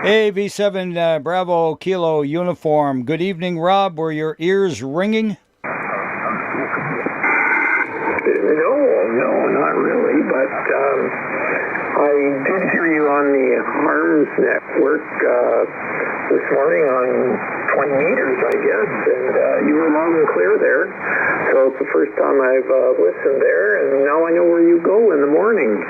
S1: Hey, V7 Bravo Kilo uniform. Good evening, Rob. Were your ears ringing?
S3: No, not really, but I did hear you on the Harms Network this morning on 20 meters, I guess, and you were loud and clear there. So it's the first time I've listened there, and now I know where you go in the morning.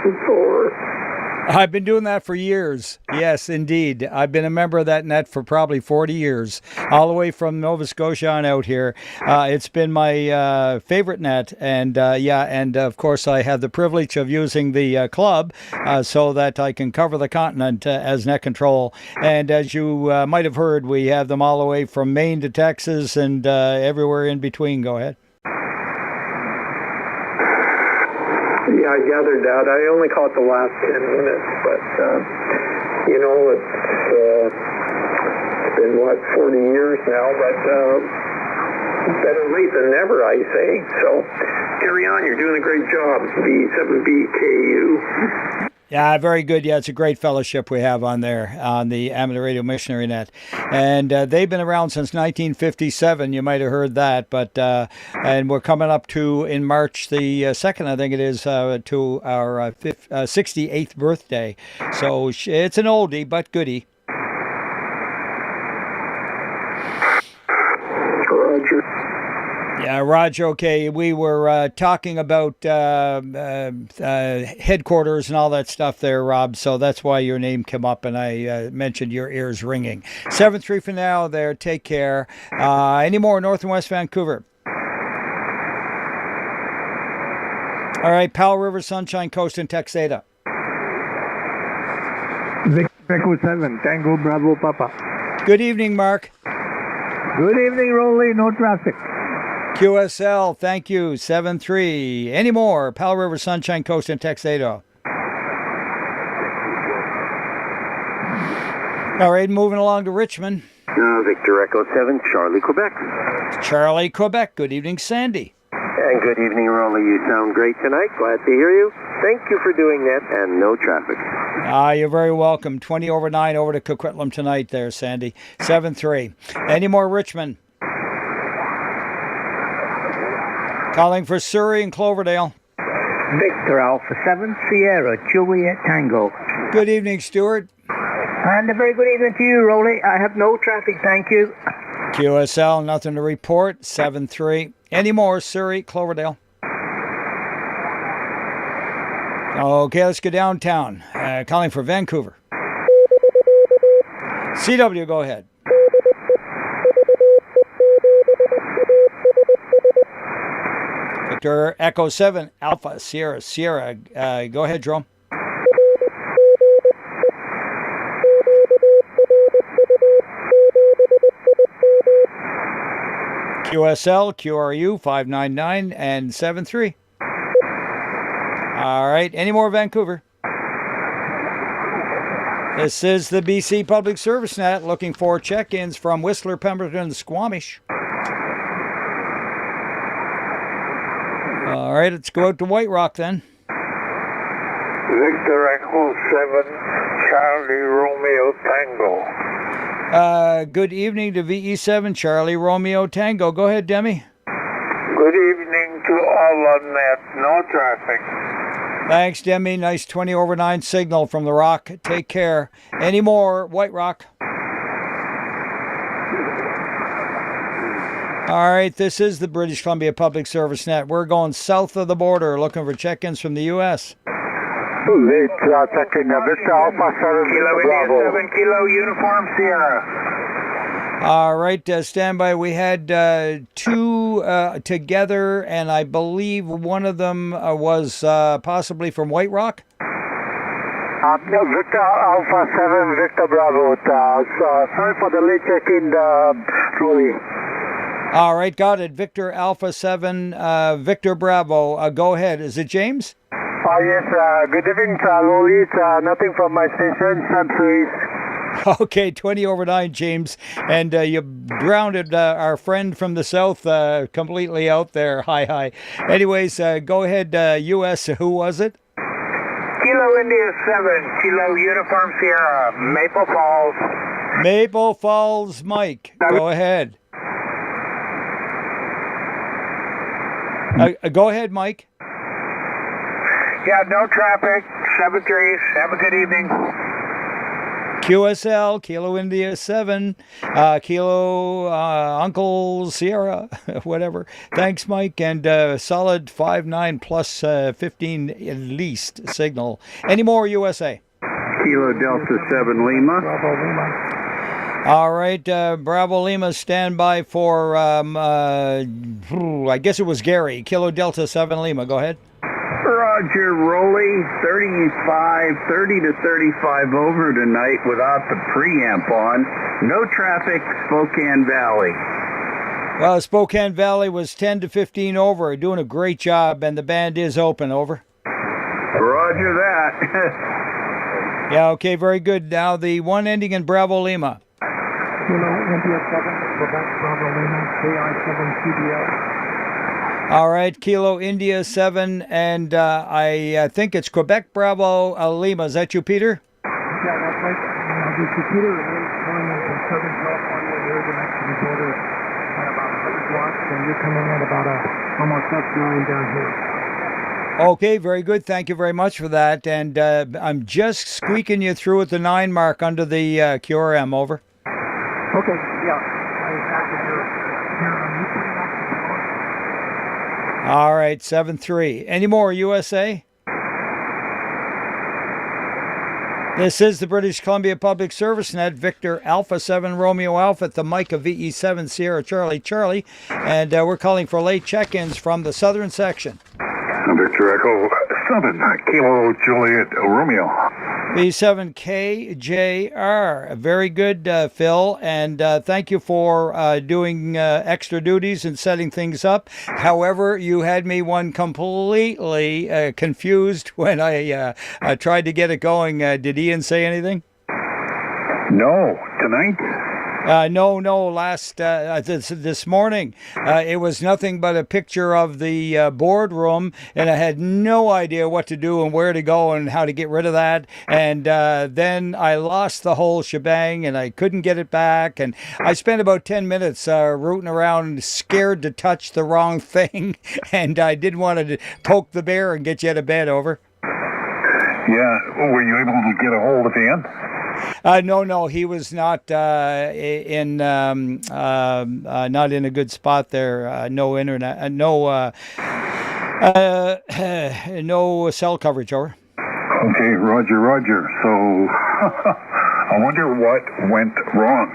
S1: I've been doing that for years. Yes, indeed. I've been a member of that net for probably 40 years, all the way from Nova Scotia on out here. It's been my favorite net, and and of course I have the privilege of using the club so that I can cover the continent as net control. And as you might have heard, we have them all the way from Maine to Texas and everywhere in between. Go ahead.
S3: Yeah, I gathered that. I only caught the last 10 minutes, but, it's been, 40 years now, but better late than never, I say. So carry on. You're doing a great job, B7BKU.
S1: Yeah, very good. Yeah, it's a great fellowship we have on there on the Amateur Radio Missionary Net. And they've been around since 1957. You might have heard that. But and we're coming up to, in March the 2nd, I think it is, to our 68th birthday. So it's an oldie but goodie.
S3: Roger.
S1: Yeah, Roger, okay. We were talking about headquarters and all that stuff there, Rob, so that's why your name came up and I mentioned your ears ringing. 7-3 for now there. Take care. Any more North and West Vancouver? All right, Powell River, Sunshine Coast, and Texada.
S5: Echo 7, Tango Bravo Papa.
S1: Good evening, Mark.
S5: Good evening, Roly. No traffic.
S1: QSL, thank you. 7-3. Any more? Powell River, Sunshine Coast, and Texado. All right, moving along to Richmond.
S6: Victor Echo 7, Charlie, Quebec.
S1: Charlie, Quebec. Good evening, Sandy.
S6: And good evening, Roly. You sound great tonight. Glad to hear you. Thank you for doing that, and no traffic.
S1: You're very welcome. 20 over 9 over to Coquitlam tonight there, Sandy. 7-3. Any more Richmond? Calling for Surrey and Cloverdale.
S5: Victor Alpha 7, Sierra, Juliet Tango.
S1: Good evening, Stuart.
S5: And a very good evening to you, Roly. I have no traffic, thank you.
S1: QSL, nothing to report. 7-3. Any more, Surrey, Cloverdale? Okay, let's go downtown. Calling for Vancouver. CW, go ahead. Victor Echo 7, Alpha, Sierra. Go ahead, Jerome. QSL, QRU, 599 and 73. All right, any more Vancouver? This is the BC Public Service Net, looking for check-ins from Whistler, Pemberton, and Squamish. All right, let's go out to White Rock then.
S3: Victor Echo 7, Charlie Romeo Tango.
S1: Good evening to VE7, Charlie Romeo Tango. Go ahead, Demi.
S3: Good evening to all on net. No traffic.
S1: Thanks, Demi. Nice 20 over 9 signal from the Rock. Take care. Any more, White Rock? All right, this is the British Columbia Public Service Net. We're going south of the border, looking for check-ins from the U.S.
S3: Checking Victor Alpha 7, Kilo India 7, Kilo Uniform Sierra.
S1: All right, stand by. We had two together, and I believe one of them was possibly from White Rock.
S3: Victor Alpha 7, Victor Bravo. Sorry for the late check-in, Roly.
S1: All right, got it. Victor Alpha 7, Victor Bravo. Go ahead. Is it James?
S3: Yes, good evening, Roly. Nothing from my station, Sunrise.
S1: Okay, 20 over 9, James. And you grounded our friend from the south completely out there. Hi. Anyways, go ahead, U.S. Who was it?
S3: Kilo
S2: Kilo India 7, Kilo Uniform Sierra, Maple Falls.
S1: Maple Falls, Mike. Go ahead. Go ahead, Mike.
S2: Yeah, no traffic, 7-3, have a good evening.
S1: QSL, Kilo India 7, Kilo Uncle Sierra, whatever. Thanks, Mike, and solid 5-9 plus 15 at least signal. Any more, USA?
S5: Kilo Delta 7 Lima.
S1: All right, Bravo Lima, stand by for, I guess it was Gary. Kilo Delta 7 Lima, go ahead.
S5: Roger, Roly, 30 to 35 over tonight without the preamp on. No traffic, Spokane Valley.
S1: Well, Spokane Valley was 10 to 15 over, doing a great job, and the band is open, over.
S5: Roger that.
S1: Yeah, okay, very good. Now the one ending in Bravo Lima.
S3: Kilo India 7, Quebec, Bravo Lima, KI7 QBL.
S1: All right, Kilo India 7, and I think it's Quebec Bravo Lima. Is that you, Peter?
S3: Yeah, that's right. This is Peter, calling in from Southern California. We're the next to the border at about 100 blocks, and you're coming at about almost F9 down here.
S1: Okay, very good. Thank you very much for that. And I'm just squeaking you through at the 9 mark under the QRM, over.
S3: Okay, yeah. I exactly here.
S1: All right, 7-3. Any more, USA? This is the British Columbia Public Service Net, Victor Alpha 7 Romeo Alpha at the Micah VE7 Sierra Charlie Charlie, and we're calling for late check-ins from the southern section.
S5: Victor Echo 7, Kilo Juliet Romeo.
S1: V7KJR. Very good, Phil, and thank you for doing extra duties and setting things up. However, you had me one completely confused when I tried to get it going. Did Ian say anything?
S5: No, tonight?
S1: No, last this morning. It was nothing but a picture of the boardroom, and I had no idea what to do and where to go and how to get rid of that. And then I lost the whole shebang, and I couldn't get it back. And I spent about 10 minutes rooting around, scared to touch the wrong thing, and I didn't want to poke the bear and get you out of bed, over.
S5: Yeah, were you able to get a hold of Ian?
S1: No, he was not not in a good spot there. No internet, no cell coverage, over.
S5: Okay, Roger. So, I wonder what went wrong.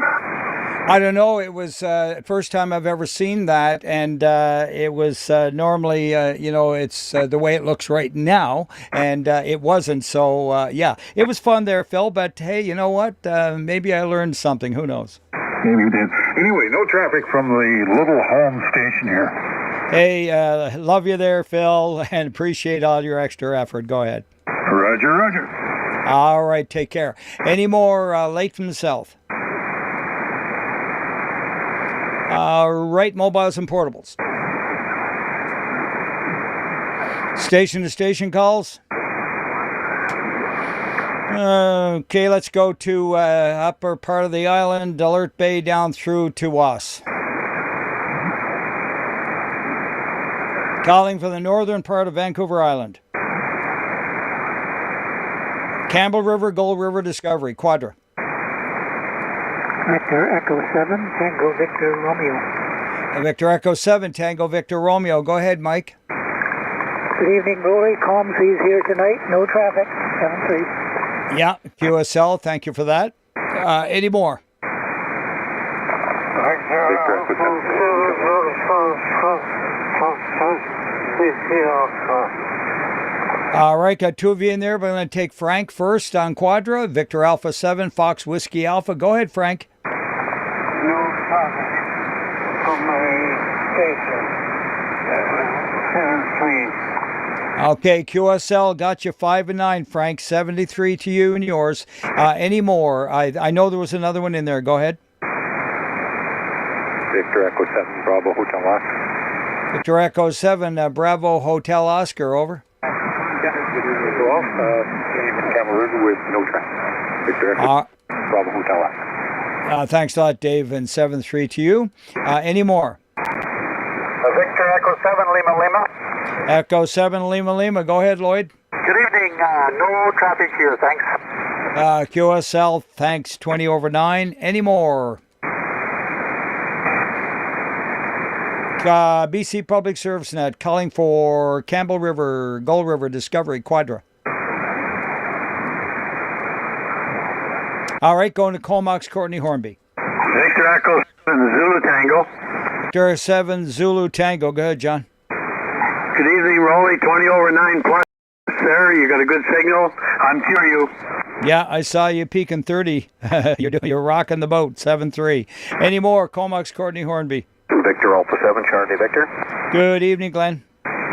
S1: I don't know. It was first time I've ever seen that, and it was normally, it's the way it looks right now, and it wasn't. So, yeah, it was fun there, Phil, but hey, you know what? Maybe I learned something. Who knows?
S5: Maybe you did. Anyway, no traffic from the little home station here.
S1: Hey, love you there, Phil, and appreciate all your extra effort. Go ahead.
S5: Roger.
S1: All right, take care. Any more late from the south? Right, mobiles and portables. Station to station calls. Okay, let's go to upper part of the island, Alert Bay down through to us. Calling for the northern part of Vancouver Island. Campbell River, Gold River, Discovery, Quadra.
S3: Victor Echo 7, Tango Victor Romeo.
S1: Victor Echo 7, Tango Victor Romeo. Go ahead, Mike.
S3: Good evening, Roly. Calm seas here tonight. No traffic. 7-3.
S1: Yeah, QSL. Thank you for that. Any more? All right, got two of you in there, but I'm going to take Frank first on Quadra. Victor Alpha 7, Fox Whiskey Alpha. Go ahead, Frank.
S2: No traffic from my station. 7-3.
S1: Okay, QSL got you 5 and 9, Frank. 73 to you and yours. Any more? I know there was another one in there. Go ahead.
S5: Victor Echo 7, Bravo Hotel Oscar.
S1: Victor Echo 7, Bravo Hotel Oscar, over.
S3: 12, Camel River with no traffic. Victor Echo, Bravo Hotel Alpha.
S1: Thanks a lot, Dave, and 7-3 to you. Any more?
S2: Victor Echo 7 Lima Lima.
S1: Echo 7 Lima Lima. Go ahead, Lloyd.
S2: Good evening. No traffic here, thanks.
S1: QSL, thanks, 20 over 9. Any more? BC Public Service Net, calling for Campbell River, Gull River, Discovery, Quadra. All right, going to Comox, Courtney Hornby.
S3: Victor Echo 7 Zulu Tango.
S1: Victor 7 Zulu Tango. Go ahead, John.
S3: Good evening, Roly. 20 over 9 plus there. You got a good signal. I'm cure you.
S1: Yeah, I saw you peaking 30. You're rocking the boat, 7-3. Any more? Comox, Courtney Hornby.
S3: Victor Alpha 7, Charlie Victor.
S1: Good evening, Glenn.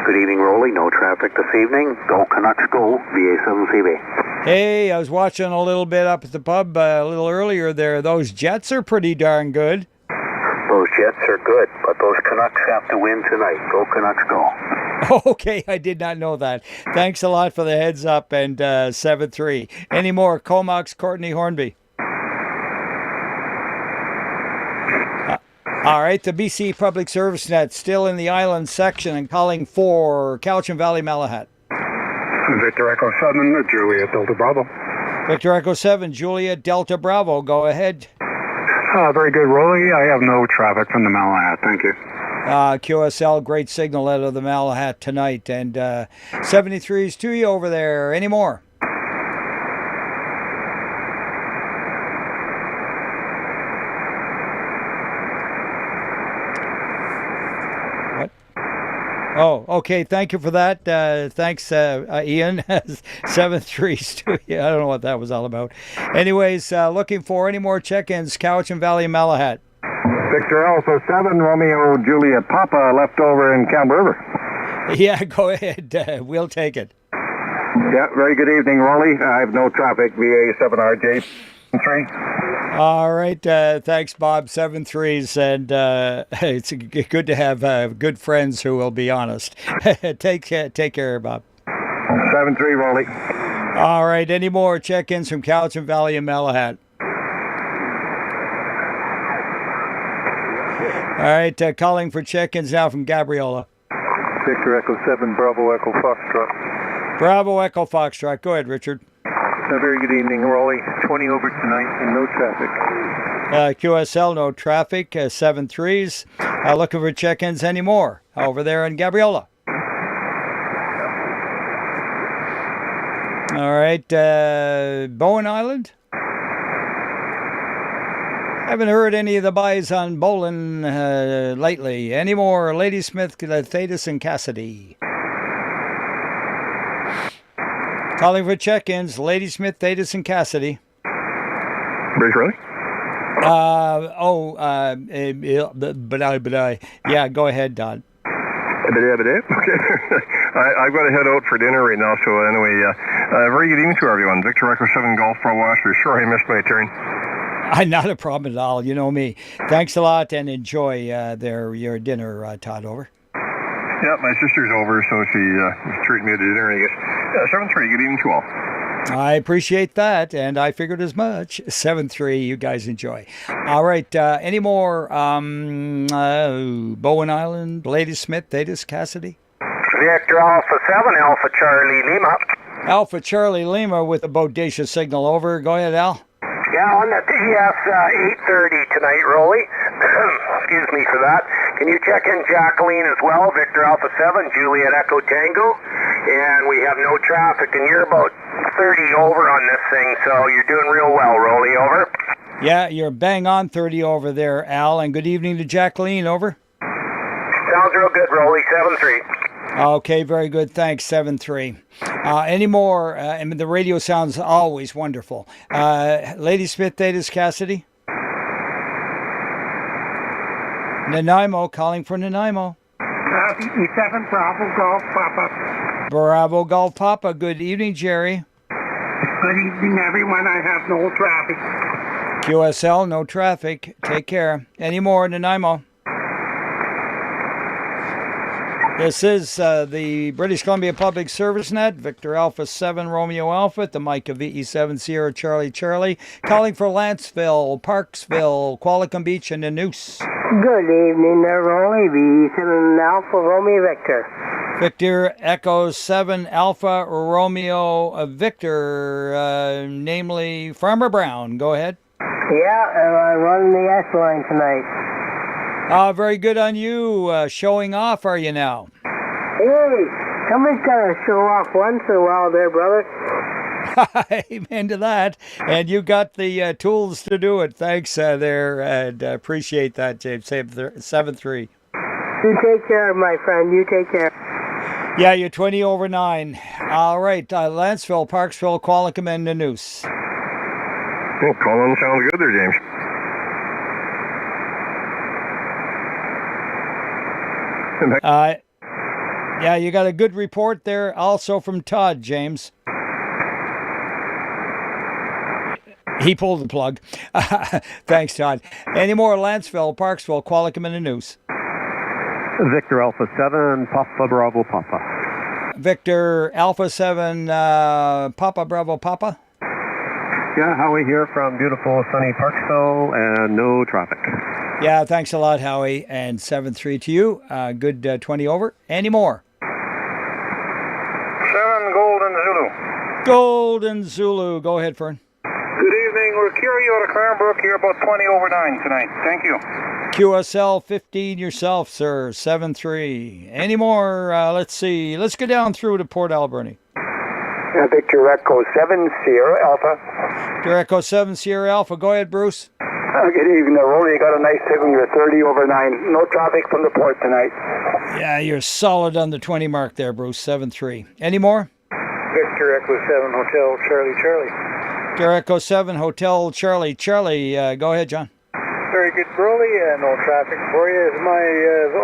S3: Good evening, Roly. No traffic this evening. Go Canucks go. VA7CB.
S1: Hey, I was watching a little bit up at the pub a little earlier there. Those Jets are pretty darn good.
S3: Those Jets are good, but those Canucks have to win tonight. Go Canucks go.
S1: Okay, I did not know that. Thanks a lot for the heads up, and 7-3. Any more? Comox, Courtney Hornby. All right, the BC Public Service Net still in the island section and calling for Cowichan Valley, Malahat.
S3: Victor Echo 7, Juliet Delta Bravo.
S1: Victor Echo 7, Juliet Delta Bravo. Go ahead.
S3: Very good, Roly. I have no traffic from the Malahat. Thank you.
S1: QSL, great signal out of the Malahat tonight. And 73s to you over there. Any more? What? Oh, okay. Thank you for that. Thanks, Ian. 7-3s to you. I don't know what that was all about. Anyways, looking for any more check-ins, Cowichan Valley, Malahat.
S3: Victor Alpha 7, Romeo Juliet Papa, left over in Campbell River.
S1: Yeah, go ahead. We'll take it.
S3: Yeah, very good evening, Roly. I have no traffic, VA7RJ 3.
S1: All right. Thanks, Bob. 7-3s. And it's good to have good friends who will be honest. Take care, Bob.
S3: 7-3, Roly.
S1: All right. Any more check-ins from Cowichan Valley and Malahat? All right, calling for check-ins now from Gabriola.
S3: Victor Echo 7, Bravo Echo Foxtrot.
S1: Bravo Echo Foxtrot. Go ahead, Richard.
S3: A very good evening, Roly. 20 over tonight and no traffic.
S1: QSL, no traffic. 7-3s. Looking for check-ins anymore over there in Gabriola. All right, Bowen Island. Haven't heard any of the buys on Bolin lately. Any more? Ladysmith, Thetis, and Cassidy. Calling for check-ins. Ladysmith, Thetis, and Cassidy.
S3: Bridge Roly?
S1: Yeah, go ahead, Don.
S3: Okay. I've got to head out for dinner right now, so anyway, very good evening to everyone. Victor Echo 7 Golf Bravo Oscar. Sure, I missed my turn.
S1: Not a problem at all. You know me. Thanks a lot and enjoy your dinner, Todd. Over.
S3: Yeah, my sister's over, so she treated me to dinner, I guess. 7-3, good evening to all.
S1: I appreciate that, and I figured as much. 7-3, you guys enjoy. All right, any more Bowen Island, Ladysmith, Thetis, Cassidy?
S2: Victor Alpha 7, Alpha Charlie Lima.
S1: Alpha Charlie Lima with a bodacious signal. Over. Go ahead, Al.
S2: Yeah, on the TS 830 tonight, Roly. Excuse me for that. Can you check in Jacqueline as well? Victor Alpha 7, Juliet Echo Tango. And we have no traffic, and you're about 30 over on this thing, so you're doing real well, Roly. Over.
S1: Yeah, you're bang on 30 over there, Al. And good evening to Jacqueline. Over.
S2: Sounds real good, Roly. 7-3.
S1: Okay, very good. Thanks, 7-3. Any more? I mean, the radio sounds always wonderful. Ladysmith, Thetis, Cassidy? Nanaimo, calling for Nanaimo.
S3: E7, Bravo Golf Papa.
S1: Bravo Golf Papa. Good evening, Jerry.
S3: Good evening, everyone. I have no traffic.
S1: QSL, no traffic. Take care. Any more, Nanaimo? This is the British Columbia Public Service Net, Victor Alpha 7 Romeo Alpha at the mic of VE7 Sierra Charlie Charlie, calling for Lanceville, Parksville, Qualicum Beach, and Nanoose.
S7: Good evening there, Roly. VE7 Alpha Romeo Victor.
S1: Victor Echo 7 Alpha Romeo Victor, namely Farmer Brown. Go ahead.
S7: Yeah, I run the S line tonight.
S1: Very good on you. Showing off, are you now?
S7: Hey, somebody's got to show off once in a while there, brother.
S1: Amen to that. And you got the tools to do it. Thanks there, and appreciate that, James. 7-3.
S7: You take care, my friend. You take care.
S1: Yeah, you're 20 over 9. All right, Lanceville, Parksville, Qualicum, and Nanoose.
S8: Well, calling sounds good there, James.
S1: Yeah, you got a good report there also from Todd, James. He pulled the plug. Thanks, Todd. Any more Lanceville, Parksville, Qualicum, and Nanoose?
S9: Victor Alpha 7, Papa Bravo Papa.
S1: Victor Alpha 7, Papa Bravo Papa.
S9: Yeah, Howie here from beautiful sunny Parksville and no traffic.
S1: Yeah, thanks a lot, Howie. And 7-3 to you. Good 20 over. Any more?
S2: 7 Golden Zulu.
S1: Golden Zulu. Go ahead, Fern.
S2: Good evening. We're Curio to Cranbrook here about 20 over 9 tonight. Thank you.
S1: QSL 15 yourself, sir. 7-3. Any more? Let's see. Let's go down through to Port Alberni.
S3: Victor Echo 7 Sierra Alpha.
S1: Victor Echo 7 Sierra Alpha. Go ahead, Bruce.
S3: Good evening, Roly. You got a nice signal. You're 30 over 9. No traffic from the port tonight.
S1: Yeah, you're solid on the 20 mark there, Bruce. 7-3. Any more?
S3: Victor Echo 7 Hotel Charlie Charlie.
S1: Victor Echo 7 Hotel Charlie Charlie. Go ahead, John.
S3: Very good, Roly. No traffic for you. Is my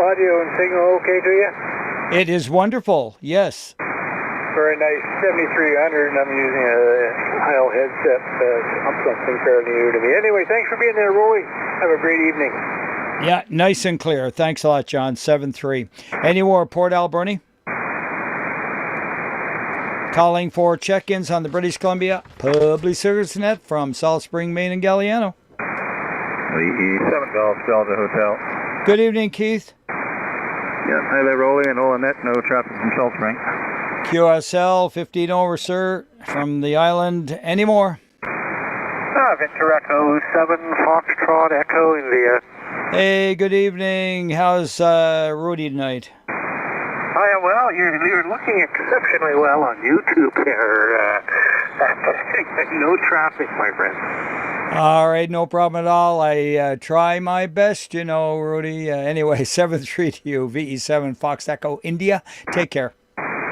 S3: audio and signal okay to you?
S1: It is wonderful. Yes.
S3: Very nice. 7300, and I'm using a Heil headset. Something fairly new to me. Anyway, thanks for being there, Roly. Have a great evening.
S1: Yeah, nice and clear. Thanks a lot, John. 7-3. Any more Port Alberni? Calling for check-ins on the British Columbia Public Service Net from Salt Spring, Maine, and Galliano.
S3: VE7 Golf Delta Hotel.
S1: Good evening, Keith.
S3: Yeah, hi there, Roly, and Olanette. No traffic from Salt Spring.
S1: QSL 15 over, sir, from the island. Any more?
S3: Victor Echo 7 Foxtrot Echo India.
S1: Hey, good evening. How's Rudy tonight?
S3: Well, you're looking exceptionally well on YouTube there. No traffic, my friend.
S1: All right, no problem at all. I try my best, you know, Rudy. Anyway, 7-3 to you, VE7 Fox Echo India. Take care.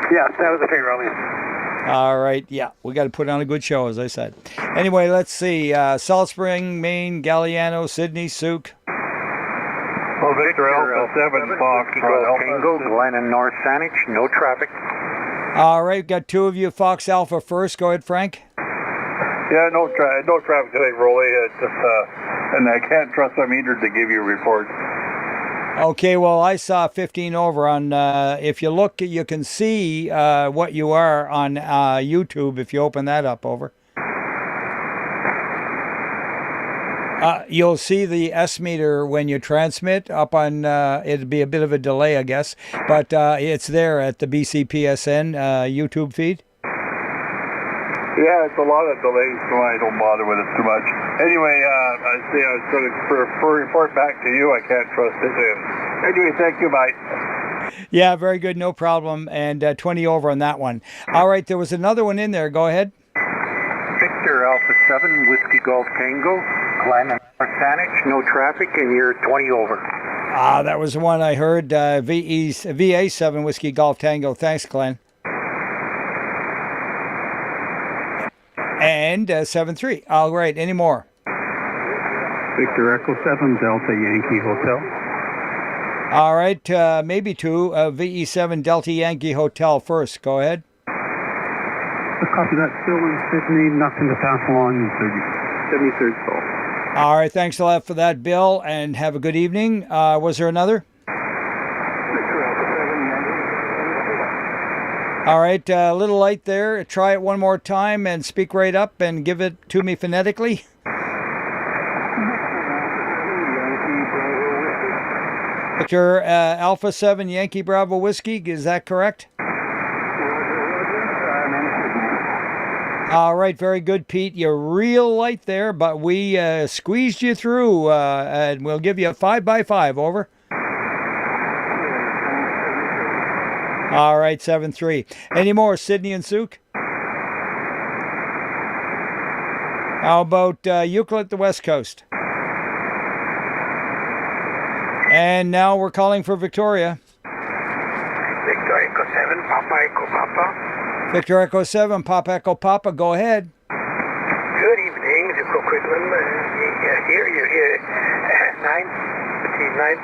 S3: Yes, that was a figure, Roly.
S1: All right, yeah, we got to put on a good show, as I said. Anyway, let's see. Salt Spring, Maine, Galliano, Sydney, Souk.
S3: Well, Victor Alpha 7 Fox Tango, Glen and North Saanich, no traffic.
S1: All right, got two of you, Fox Alpha first. Go ahead, Frank.
S8: Yeah, no traffic today, Roly. And I can't trust them either to give you a report.
S1: Okay, well, I saw 15 over on, if you look, you can see what you are on YouTube if you open that up, over. You'll see the S meter when you transmit up on, it'd be a bit of a delay, I guess, but it's there at the BCPSN YouTube feed.
S8: Yeah, it's a lot of delays, so I don't bother with it too much. Anyway, I was going to report back to you. I can't trust it. Anyway, thank you. Bye.
S1: Yeah, very good. No problem. And 20 over on that one. All right, there was another one in there. Go ahead.
S3: Victor Alpha 7 Whiskey Golf Tango, Glen and North Saanich, no traffic, and you're 20 over.
S1: That was the one I heard. VA7 Whiskey Golf Tango. Thanks, Glenn. And 7-3. All right, any more?
S9: Victor Echo 7 Delta Yankee Hotel.
S1: All right, maybe two. VE7 Delta Yankee Hotel first. Go ahead.
S9: Copy that. Still in Sydney, nothing to pass along. 73rd call.
S1: All right, thanks a lot for that, Bill, and have a good evening. Was there another?
S3: Victor Alpha 7 Yankee.
S1: All right, a little light there. Try it one more time and speak right up and give it to me phonetically. Victor Alpha 7 Yankee Bravo Whiskey, is that correct? All right, very good, Pete. You're real light there, but we squeezed you through, and we'll give you a 5x5, over. All right, 7-3. Any more, Sydney and Souk? How about Euclid, the West Coast? And now we're calling for Victoria.
S2: Victor Echo 7, Papa Echo Papa.
S1: Victor Echo 7, Papa Echo Papa, go ahead.
S2: Good evening, Zuko Quidman. Here you're here at 9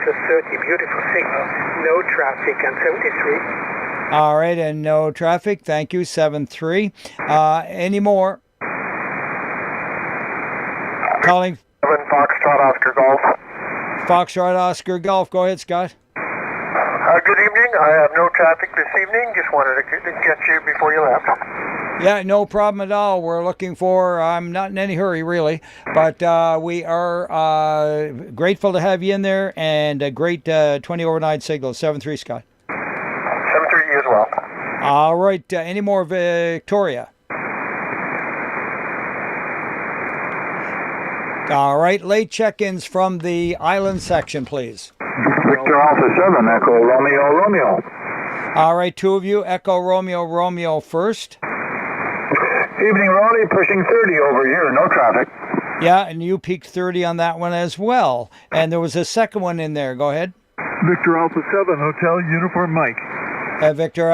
S2: to 30, beautiful signal, no traffic, and 73.
S1: All right, and no traffic. Thank you, 7-3. Any more? Calling.
S2: 7 Foxtrot Oscar Golf.
S1: Foxtrot Oscar Golf. Go ahead, Scott.
S2: Good evening. I have no traffic this evening. Just wanted to get you before you left.
S1: Yeah, no problem at all. We're looking for, I'm not in any hurry really, but we are grateful to have you in there, and a great 20 over 9 signal. 7-3, Scott.
S2: 7-3 you as well.
S1: All right. Any more, Victoria? All right. Late check-ins from the island section, please.
S2: Victor Alpha 7, Echo Romeo Romeo.
S1: All right, two of you. Echo Romeo Romeo first.
S2: Evening, Roly, pushing 30 over here, no traffic.
S1: Yeah, and you peaked 30 on that one as well. And there was a second one in there. Go ahead.
S9: Victor Alpha 7, Hotel Uniform Mike.
S1: Victor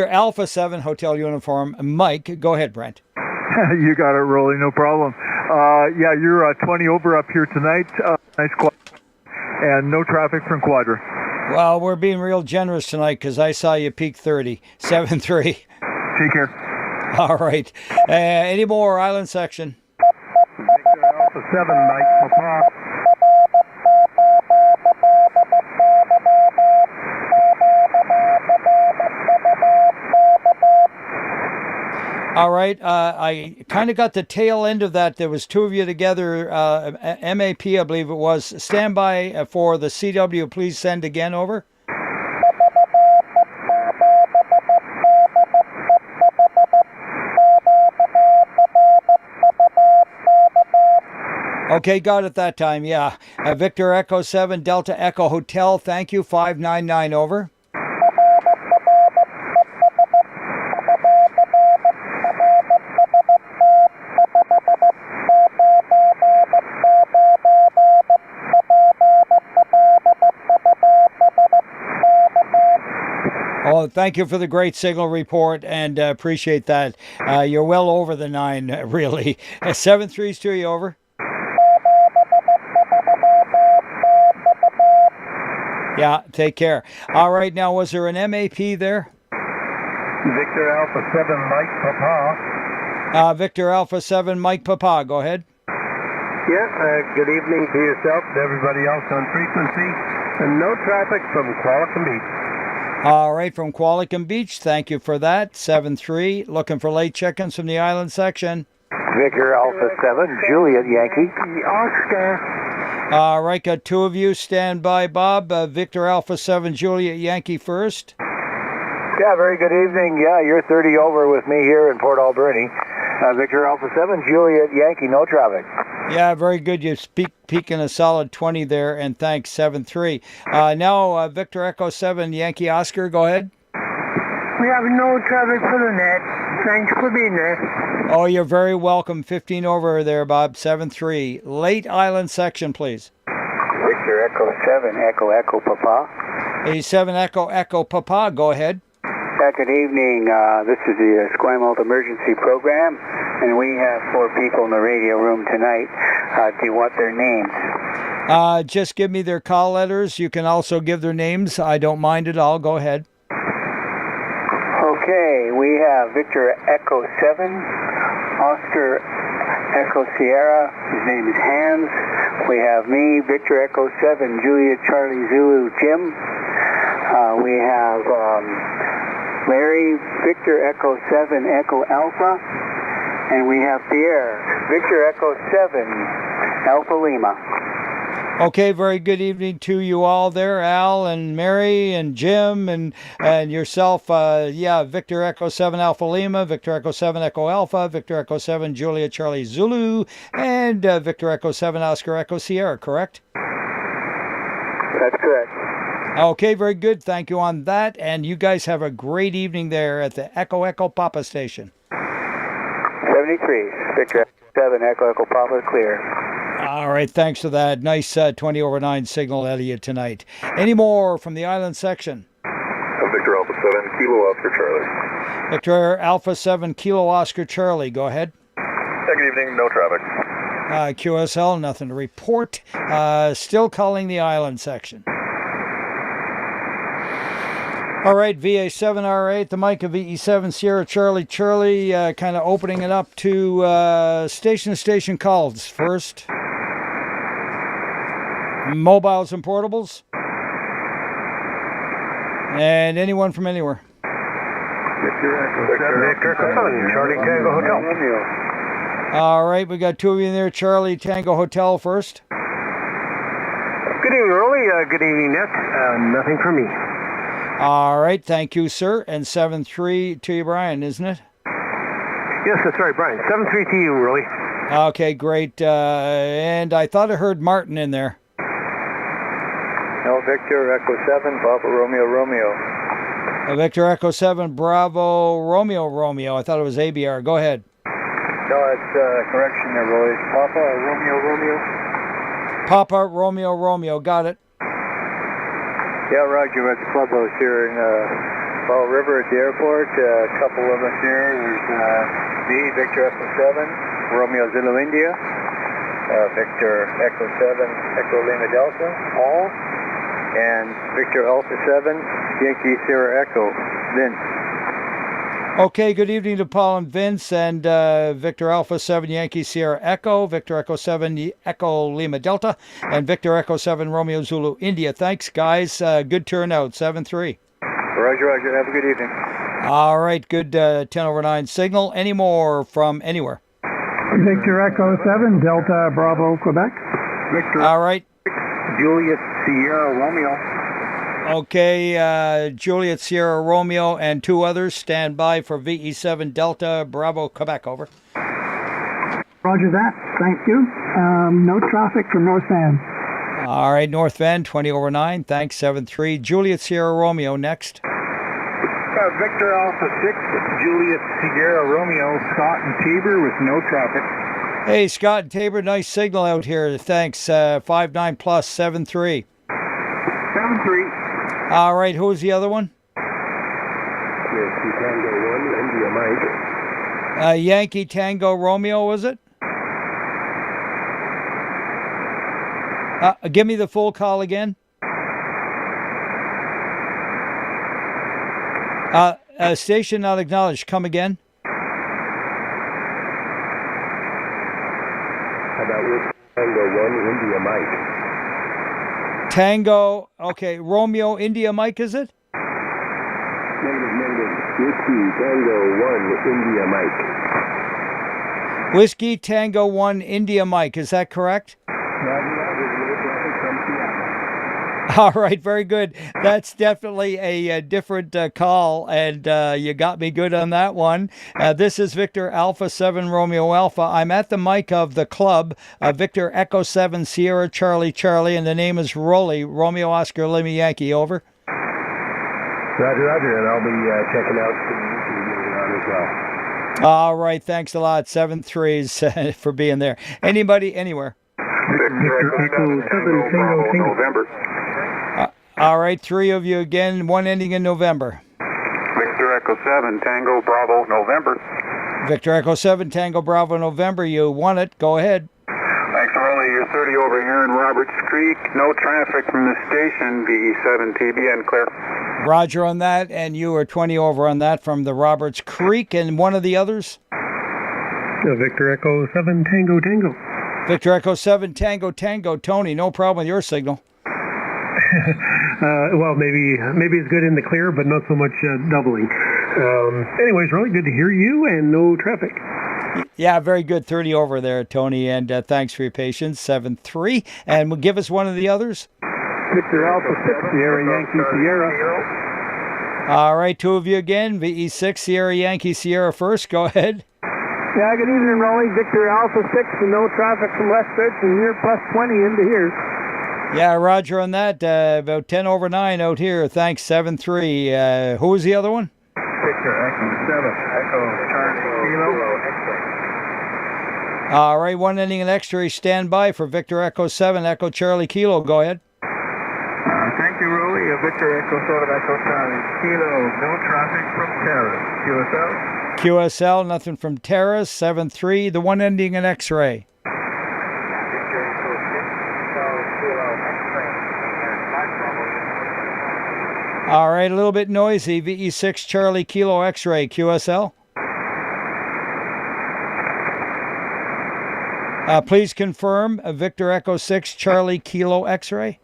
S1: Alpha 7 Hotel Uniform Mike. Go ahead, Brent.
S9: You got it, Roly, no problem. Yeah, you're 20 over up here tonight. Nice quad. And no traffic from Quadra.
S1: Well, we're being real generous tonight because I saw you peak 30. 7-3.
S9: Take care.
S1: All right. Any more island section?
S9: Victor Alpha 7, Mike Papa.
S1: All right. I kind of got the tail end of that. There was two of you together. MAP, I believe it was. Stand by for the CW. Please send again, over. Okay, got it that time, yeah. Victor Echo 7, Delta Echo Hotel, thank you, 599, over. Oh, thank you for the great signal report, and appreciate that. You're well over the 9, really. 7-3's to you, over. Yeah, take care. All right, now, was there an MAP there?
S9: Victor Alpha 7, Mike Papa.
S1: Victor Alpha 7, Mike Papa, go ahead.
S9: Yeah, good evening to yourself and everybody else on frequency. And no traffic from Qualicum Beach.
S1: All right, from Qualicum Beach, thank you for that. 7-3, looking for late check-ins from the island section.
S2: Victor Alpha 7, Juliet Yankee.
S7: Oscar.
S1: All right, got two of you. Stand by, Bob. Victor Alpha 7, Juliet Yankee first.
S2: Yeah, very good evening. Yeah, you're 30 over with me here in Port Alberni. Victor Alpha 7, Juliet Yankee, no traffic.
S1: Yeah, very good. You peaking a solid 20 there, and thanks, 7-3. Now, Victor Echo 7, Yankee Oscar, go ahead.
S7: We have no traffic for the net. Thanks for being there.
S1: Oh, you're very welcome. 15 over there, Bob, 7-3. Late island section, please.
S2: Victor Echo 7, Echo Echo Papa.
S1: 87 Echo Echo Papa, go ahead.
S6: Good evening. This is the Esquimalt Emergency Program, and we have 4 people in the radio room tonight. Do you want their names?
S1: Just give me their call letters. You can also give their names. I don't mind at all. Go ahead.
S6: Okay, we have Victor Echo 7, Oscar Echo Sierra. His name is Hans. We have me, Victor Echo 7, Juliet Charlie Zulu Jim. We have Larry, Victor Echo 7, Echo Alpha, and we have Pierre, Victor Echo 7, Alpha Lima.
S1: Okay, very good evening to you all there, Al and Mary and Jim and yourself. Victor Echo 7 Alpha Lima, Victor Echo 7 Echo Alpha, Victor Echo 7 Julia Charlie Zulu, and Victor Echo 7 Oscar Echo Sierra, correct?
S6: That's correct.
S1: Okay, very good. Thank you on that. And you guys have a great evening there at the Echo Echo Papa station.
S6: 73, Victor Echo 7, Echo Echo Papa, clear.
S1: All right, thanks for that. Nice 20/9 signal out of you tonight. Any more from the island section?
S8: Victor Alpha 7, Kilo Oscar Charlie.
S1: Victor Alpha 7, Kilo Oscar Charlie, go ahead.
S8: Good evening, no traffic.
S1: QSL, nothing to report. Still calling the island section. All right, VA7R8, the mic of VE7 Sierra Charlie Charlie, kind of opening it up to station-to-station calls first. Mobiles and portables. And anyone from anywhere.
S8: Victor Echo 7, Charlie Tango Hotel.
S1: All right, we got two of you in there. Charlie Tango Hotel first.
S3: Good evening, Roly. Good evening, Nick. Nothing from me.
S1: All right, thank you, sir. And 7-3 to you, Brian, isn't it?
S3: Yes, that's right, Brian. 7-3 to you, Roly.
S1: Okay, great. And I thought I heard Martin in there.
S6: No, Victor Echo 7, Papa Romeo Romeo.
S1: Victor Echo 7, Bravo Romeo Romeo. I thought it was ABR. Go ahead.
S6: No, it's correction there, Roy. Papa Romeo Romeo.
S1: Papa Romeo Romeo. Got it.
S6: Yeah, Roger. We're at the clubhouse here in Fall River at the airport. A couple of us here. There's me, Victor Echo 7, Romeo Zulu India, Victor Echo 7, Echo Lima Delta, Paul, and Victor Alpha 7, Yankee Sierra Echo, Vince.
S1: Okay, good evening to Paul and Vince and Victor Alpha 7 Yankee Sierra Echo, Victor Echo 7 Echo Lima Delta, and Victor Echo 7 Romeo Zulu India. Thanks, guys. Good turnout, 7-3.
S6: Roger, Roger. Have a good evening.
S1: All right, good 10/9 signal. Any more from anywhere?
S3: Victor Echo 7, Delta Bravo, Quebec.
S6: Victor.
S1: All right.
S6: Juliet Sierra Romeo.
S1: Okay, Juliet Sierra Romeo and two others stand by for VE7 Delta Bravo Quebec, over.
S3: Roger that. Thank you. No traffic from North Van.
S1: All right, North Van, 20/9. Thanks, 7-3. Juliet Sierra Romeo next.
S3: Victor Alpha 6, Juliet Sierra Romeo, Scott and Tabor with no traffic.
S1: Hey, Scott and Tabor, nice signal out here. Thanks, 5-9 plus, 7-3.
S3: 7-3.
S1: All right, who's the other one?
S8: Yankee Tango 1, India Mike.
S1: Yankee Tango Romeo, was it? Give me the full call again. Station not acknowledged. Come again.
S8: How about with Tango 1, India Mike?
S1: Tango, okay, Romeo, India, Mike, is it?
S8: Negative. Whiskey Tango 1, India Mike.
S1: Whiskey Tango 1, India, Mike, is that correct? All right, very good. That's definitely a different call, and you got me good on that one. This is Victor Alpha 7 Romeo Alpha. I'm at the mic of the club, Victor Echo 7 Sierra Charlie Charlie, and the name is Roly, Romeo Oscar Lima Yankee, over.
S8: Roger, and I'll be checking out on as well.
S1: All right, thanks a lot. 7-3s for being there. Anybody, anywhere?
S8: Victor Echo 7 Tango November.
S1: All right, three of you again, one ending in November.
S8: Victor Echo 7 Tango Bravo November.
S1: Victor Echo 7 Tango Bravo November, you won it. Go ahead.
S8: Thanks, Roly. You're 30 over here in Roberts Creek. No traffic from the station. BE7 TBN clear.
S1: Roger on that, and you are 20 over on that from the Roberts Creek, and one of the others?
S3: Victor Echo 7 Tango Tango.
S1: Victor Echo 7 Tango Tango. Tony, no problem with your signal.
S3: Well, maybe it's good in the clear, but not so much doubling. Anyways, really good to hear you, and no traffic.
S1: Yeah, very good. 30 over there, Tony, and thanks for your patience. 7-3, and will give us one of the others.
S3: Victor Alpha 6, Sierra Yankee Sierra.
S1: All right, two of you again. VE6, Sierra Yankee Sierra first. Go ahead.
S7: Yeah, good evening, Roly. Victor Alpha 6 and no traffic from Westbridge, and you're plus 20 into here.
S1: Yeah, roger on that. About 10 over 9 out here. Thanks, 7-3. Who was the other one?
S5: Victor Echo 7, Echo Charlie Kilo.
S1: All right, one ending in X-ray. Stand by for Victor Echo 7, Echo Charlie Kilo. Go ahead.
S5: Thank you, Roly. Victor Echo 7, Echo Charlie Kilo. No traffic from Terrace. QSL?
S1: QSL, nothing from Terrace. 7-3. The one ending in X-ray. All right, a little bit noisy. VE6 Charlie Kilo X-ray. QSL. Please confirm Victor Echo 6 Charlie Kilo X-ray.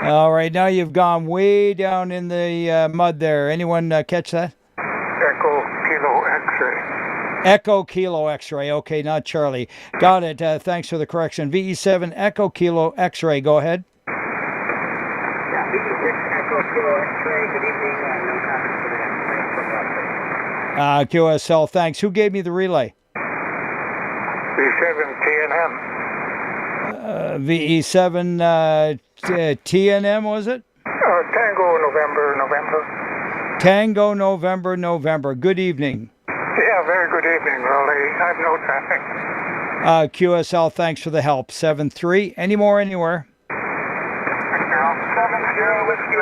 S1: All right, now you've gone way down in the mud there. Anyone catch that?
S3: Echo Kilo X-ray.
S1: Echo Kilo X-ray. Okay, not Charlie. Got it. Thanks for the correction. VE7 Echo Kilo X-ray. Go ahead.
S2: Yeah, VE6 Echo Kilo X-ray. Good evening. No traffic for the X-ray from Westbridge.
S1: QSL, thanks. Who gave me the relay?
S3: B7 TNM.
S1: VE7 TNM, was it?
S3: Tango November.
S1: Tango November. Good evening.
S3: Yeah, very good evening, Roly. I have no traffic.
S1: QSL, thanks for the help. 7-3. Any more anywhere?
S3: Victor Alpha 7, Sierra Whiskey.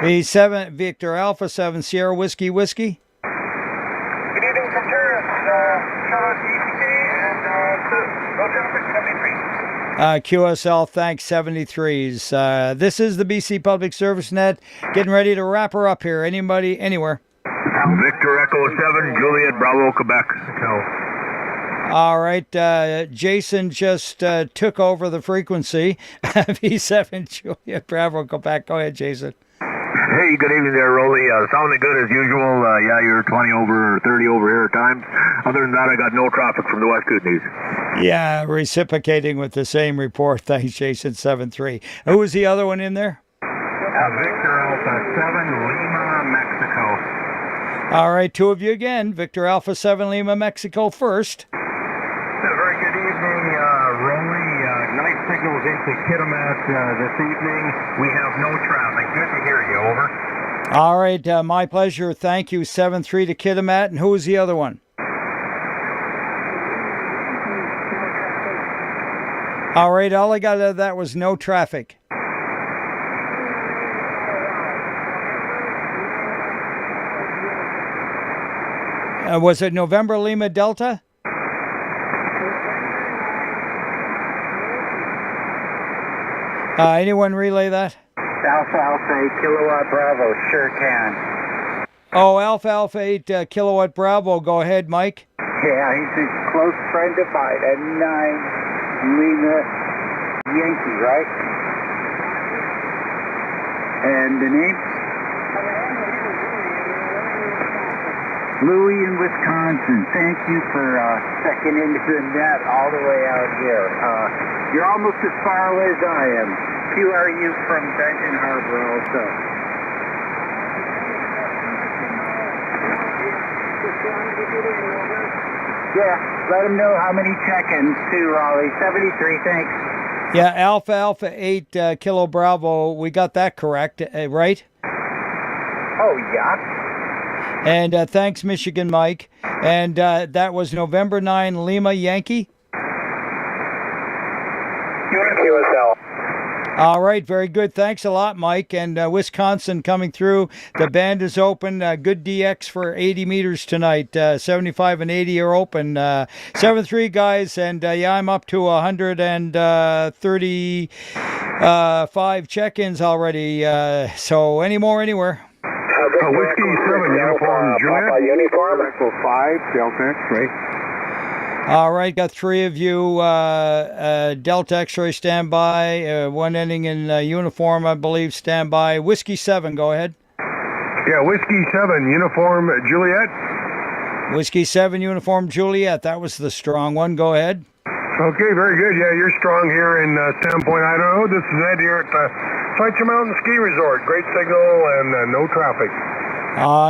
S1: VE7 Victor Alpha 7 Sierra Whiskey.
S3: Good evening from Terrace. Charlotte ECK and no traffic 73.
S1: QSL, thanks, 73s. This is the BC Public Service Net. Getting ready to wrap her up here. Anybody, anywhere?
S8: Victor Echo 7, Juliet Bravo, Quebec.
S1: All right. Jason just took over the frequency. V7 Juliet Bravo, Quebec. Go ahead, Jason.
S8: Hey, good evening there, Roly. Sounding good as usual. Yeah, you're 20 over, 30 over here at times. Other than that, I got no traffic from the West Kootenays.
S1: Yeah, reciprocating with the same report. Thanks, Jason, 7-3. Who was the other one in there?
S5: Victor Alpha 7, Lima, Mexico.
S1: All right, two of you again. Victor Alpha 7 Lima, Mexico first.
S5: Very good evening, Roly. Night signals into Kitimat this evening. We have no traffic. Good to hear you. Over.
S1: All right, my pleasure. Thank you. 7-3 to Kitimat. And who was the other one? All right, all I got out of that was no traffic. Was it November Lima Delta? Anyone relay that?
S2: Alpha 8 Kilowatt Bravo, sure can.
S1: Oh, Alpha 8 Kilowatt Bravo. Go ahead, Mike.
S2: Yeah, he's a close friend of mine. A 9 Lima Yankee, right? And the name? Louis in Wisconsin. Thank you for checking into the net all the way out here. You're almost as far away as I am. QRU from Benton Harbor also. Yeah, let them know how many check-ins too, Roly. 73, thanks.
S1: Yeah, Alpha 8 Kilo Bravo. We got that correct, right?
S2: Oh, yeah.
S1: And thanks, Michigan Mike. And that was November 9 Lima Yankee.
S2: QSL.
S1: All right, very good. Thanks a lot, Mike. And Wisconsin coming through. The band is open. Good DX for 80 meters tonight. 75 and 80 are open. 7-3, guys. And yeah, I'm up to 135 check-ins already. So any more anywhere?
S3: Whiskey 7, Uniform Juliet.
S2: Uniform.
S3: Echo 5, Delta X-ray.
S1: All right, got three of you. Delta X-ray standby. One ending in uniform, I believe, standby. Whiskey 7, go ahead.
S8: Yeah, Whiskey 7, uniform Juliet.
S1: Whiskey 7, uniform Juliet. That was the strong one. Go ahead.
S8: Okay, very good. Yeah, you're strong here in Sandpoint, Idaho. This is Ed here at the Sightseer Mountain Ski Resort. Great signal and no traffic.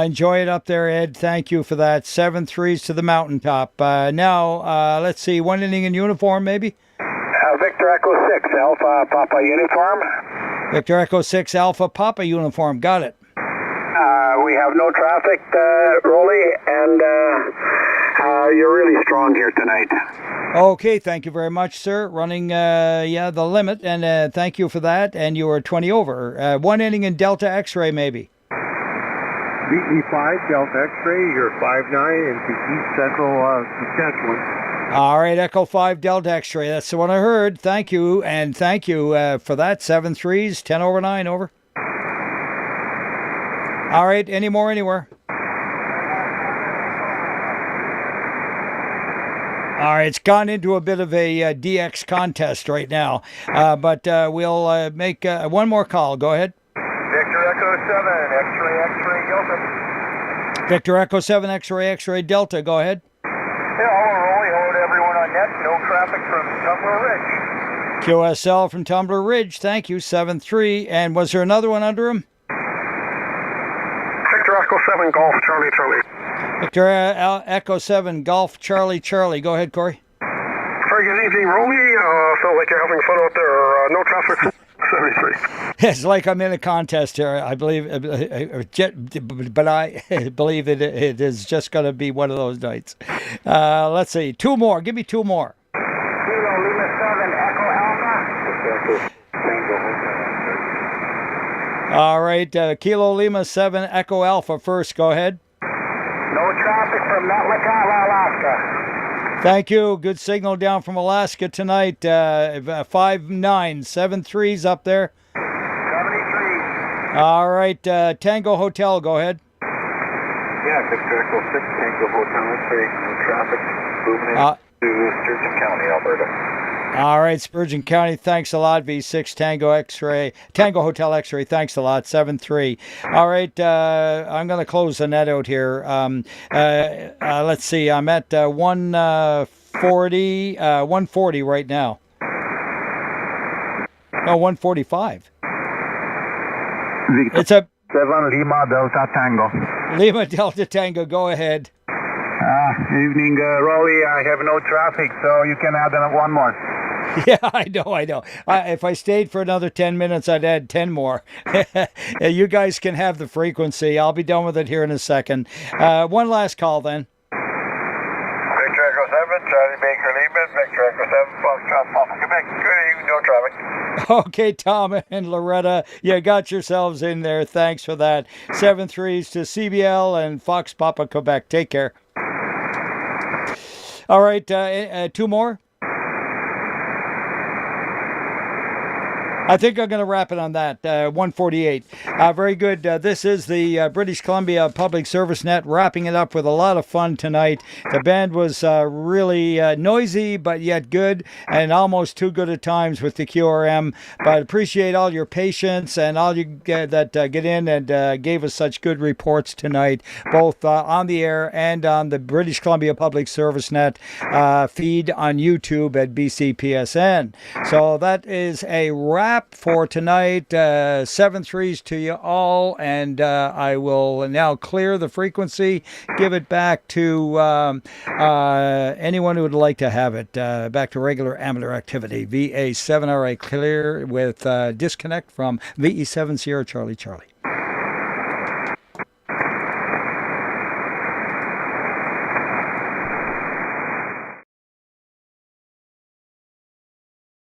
S1: Enjoy it up there, Ed. Thank you for that. 7-3s to the mountaintop. Now, let's see. One inning in uniform, maybe?
S2: Victor Echo 6, Alpha Papa uniform.
S1: Victor Echo 6, Alpha Papa uniform. Got it.
S2: We have no traffic, Roly, and you're really strong here tonight.
S1: Okay, thank you very much, sir. Running, the limit, and thank you for that. And you were 20 over. One inning in Delta X-ray, maybe?
S3: VE5, Delta X-ray, you're 5-9 into East Central Saskatchewan.
S1: All right, Echo 5, Delta X-ray. That's the one I heard. Thank you, and thank you for that. 7-3s, 10 over 9, over. All right, any more anywhere? All right, it's gone into a bit of a DX contest right now, but we'll make one more call. Go ahead.
S2: Victor Echo 7, X-ray Delta.
S1: Victor Echo 7, X-ray Delta. Go ahead.
S2: Yeah, hello, Roly. Hello to everyone on net. No traffic from Tumbler Ridge.
S1: QSL from Tumbler Ridge. Thank you, 7-3. And was there another one under him?
S8: Victor Echo 7, Golf, Charlie.
S1: Victor Echo 7, Golf, Charlie. Go ahead, Corey.
S8: Very good evening, Roly. Felt like you're having fun out there. No traffic. 73.
S1: It's like I'm in a contest here, I believe, but I believe it is just going to be one of those nights. Let's see. Two more. Give me two more.
S2: Kilo Lima 7, Echo Alpha.
S1: All right. Kilo Lima 7, Echo Alpha first. Go ahead.
S2: No traffic from Metlakatla, Alaska.
S1: Thank you. Good signal down from Alaska tonight. 5-9, 7-3s up there.
S2: 73.
S1: All right. Tango Hotel, go ahead.
S6: Yeah, Victor Echo 6, Tango Hotel X-ray, no traffic, moving to Sturgeon County, Alberta.
S1: All right, Spurgeon County, thanks a lot. V6 Tango X-ray, Tango Hotel X-ray, thanks a lot. 7-3. All right, I'm going to close the net out here. Let's see, I'm at 140 right now. No, 145. It's a
S3: 7 Lima Delta Tango.
S1: Lima Delta Tango. Go ahead.
S3: Evening, Roly. I have no traffic, so you can add one more.
S1: Yeah, I know. If I stayed for another 10 minutes, I'd add 10 more. You guys can have the frequency. I'll be done with it here in a second. One last call then.
S2: Victor Echo 7, Charlie Baker Lima, Victor Echo 7, Foxtrot Papa Quebec. Good evening, no traffic.
S1: Okay, Tom and Loretta, you got yourselves in there. Thanks for that. 7-3s to CBL and Fox Papa Quebec. Take care. All right, two more. I think I'm going to wrap it on that. 148. Very good. This is the British Columbia Public Service Net, wrapping it up with a lot of fun tonight. The band was really noisy, but yet good, and almost too good at times with the QRM. But appreciate all your patience and all you that get in and gave us such good reports tonight, both on the air and on the British Columbia Public Service Net feed on YouTube at BCPSN. So that is a wrap for tonight. 7-3s to you all, and I will now clear the frequency, give it back to anyone who would like to have it back to regular amateur activity. VA7RA clear with disconnect from VE7 Sierra Charlie.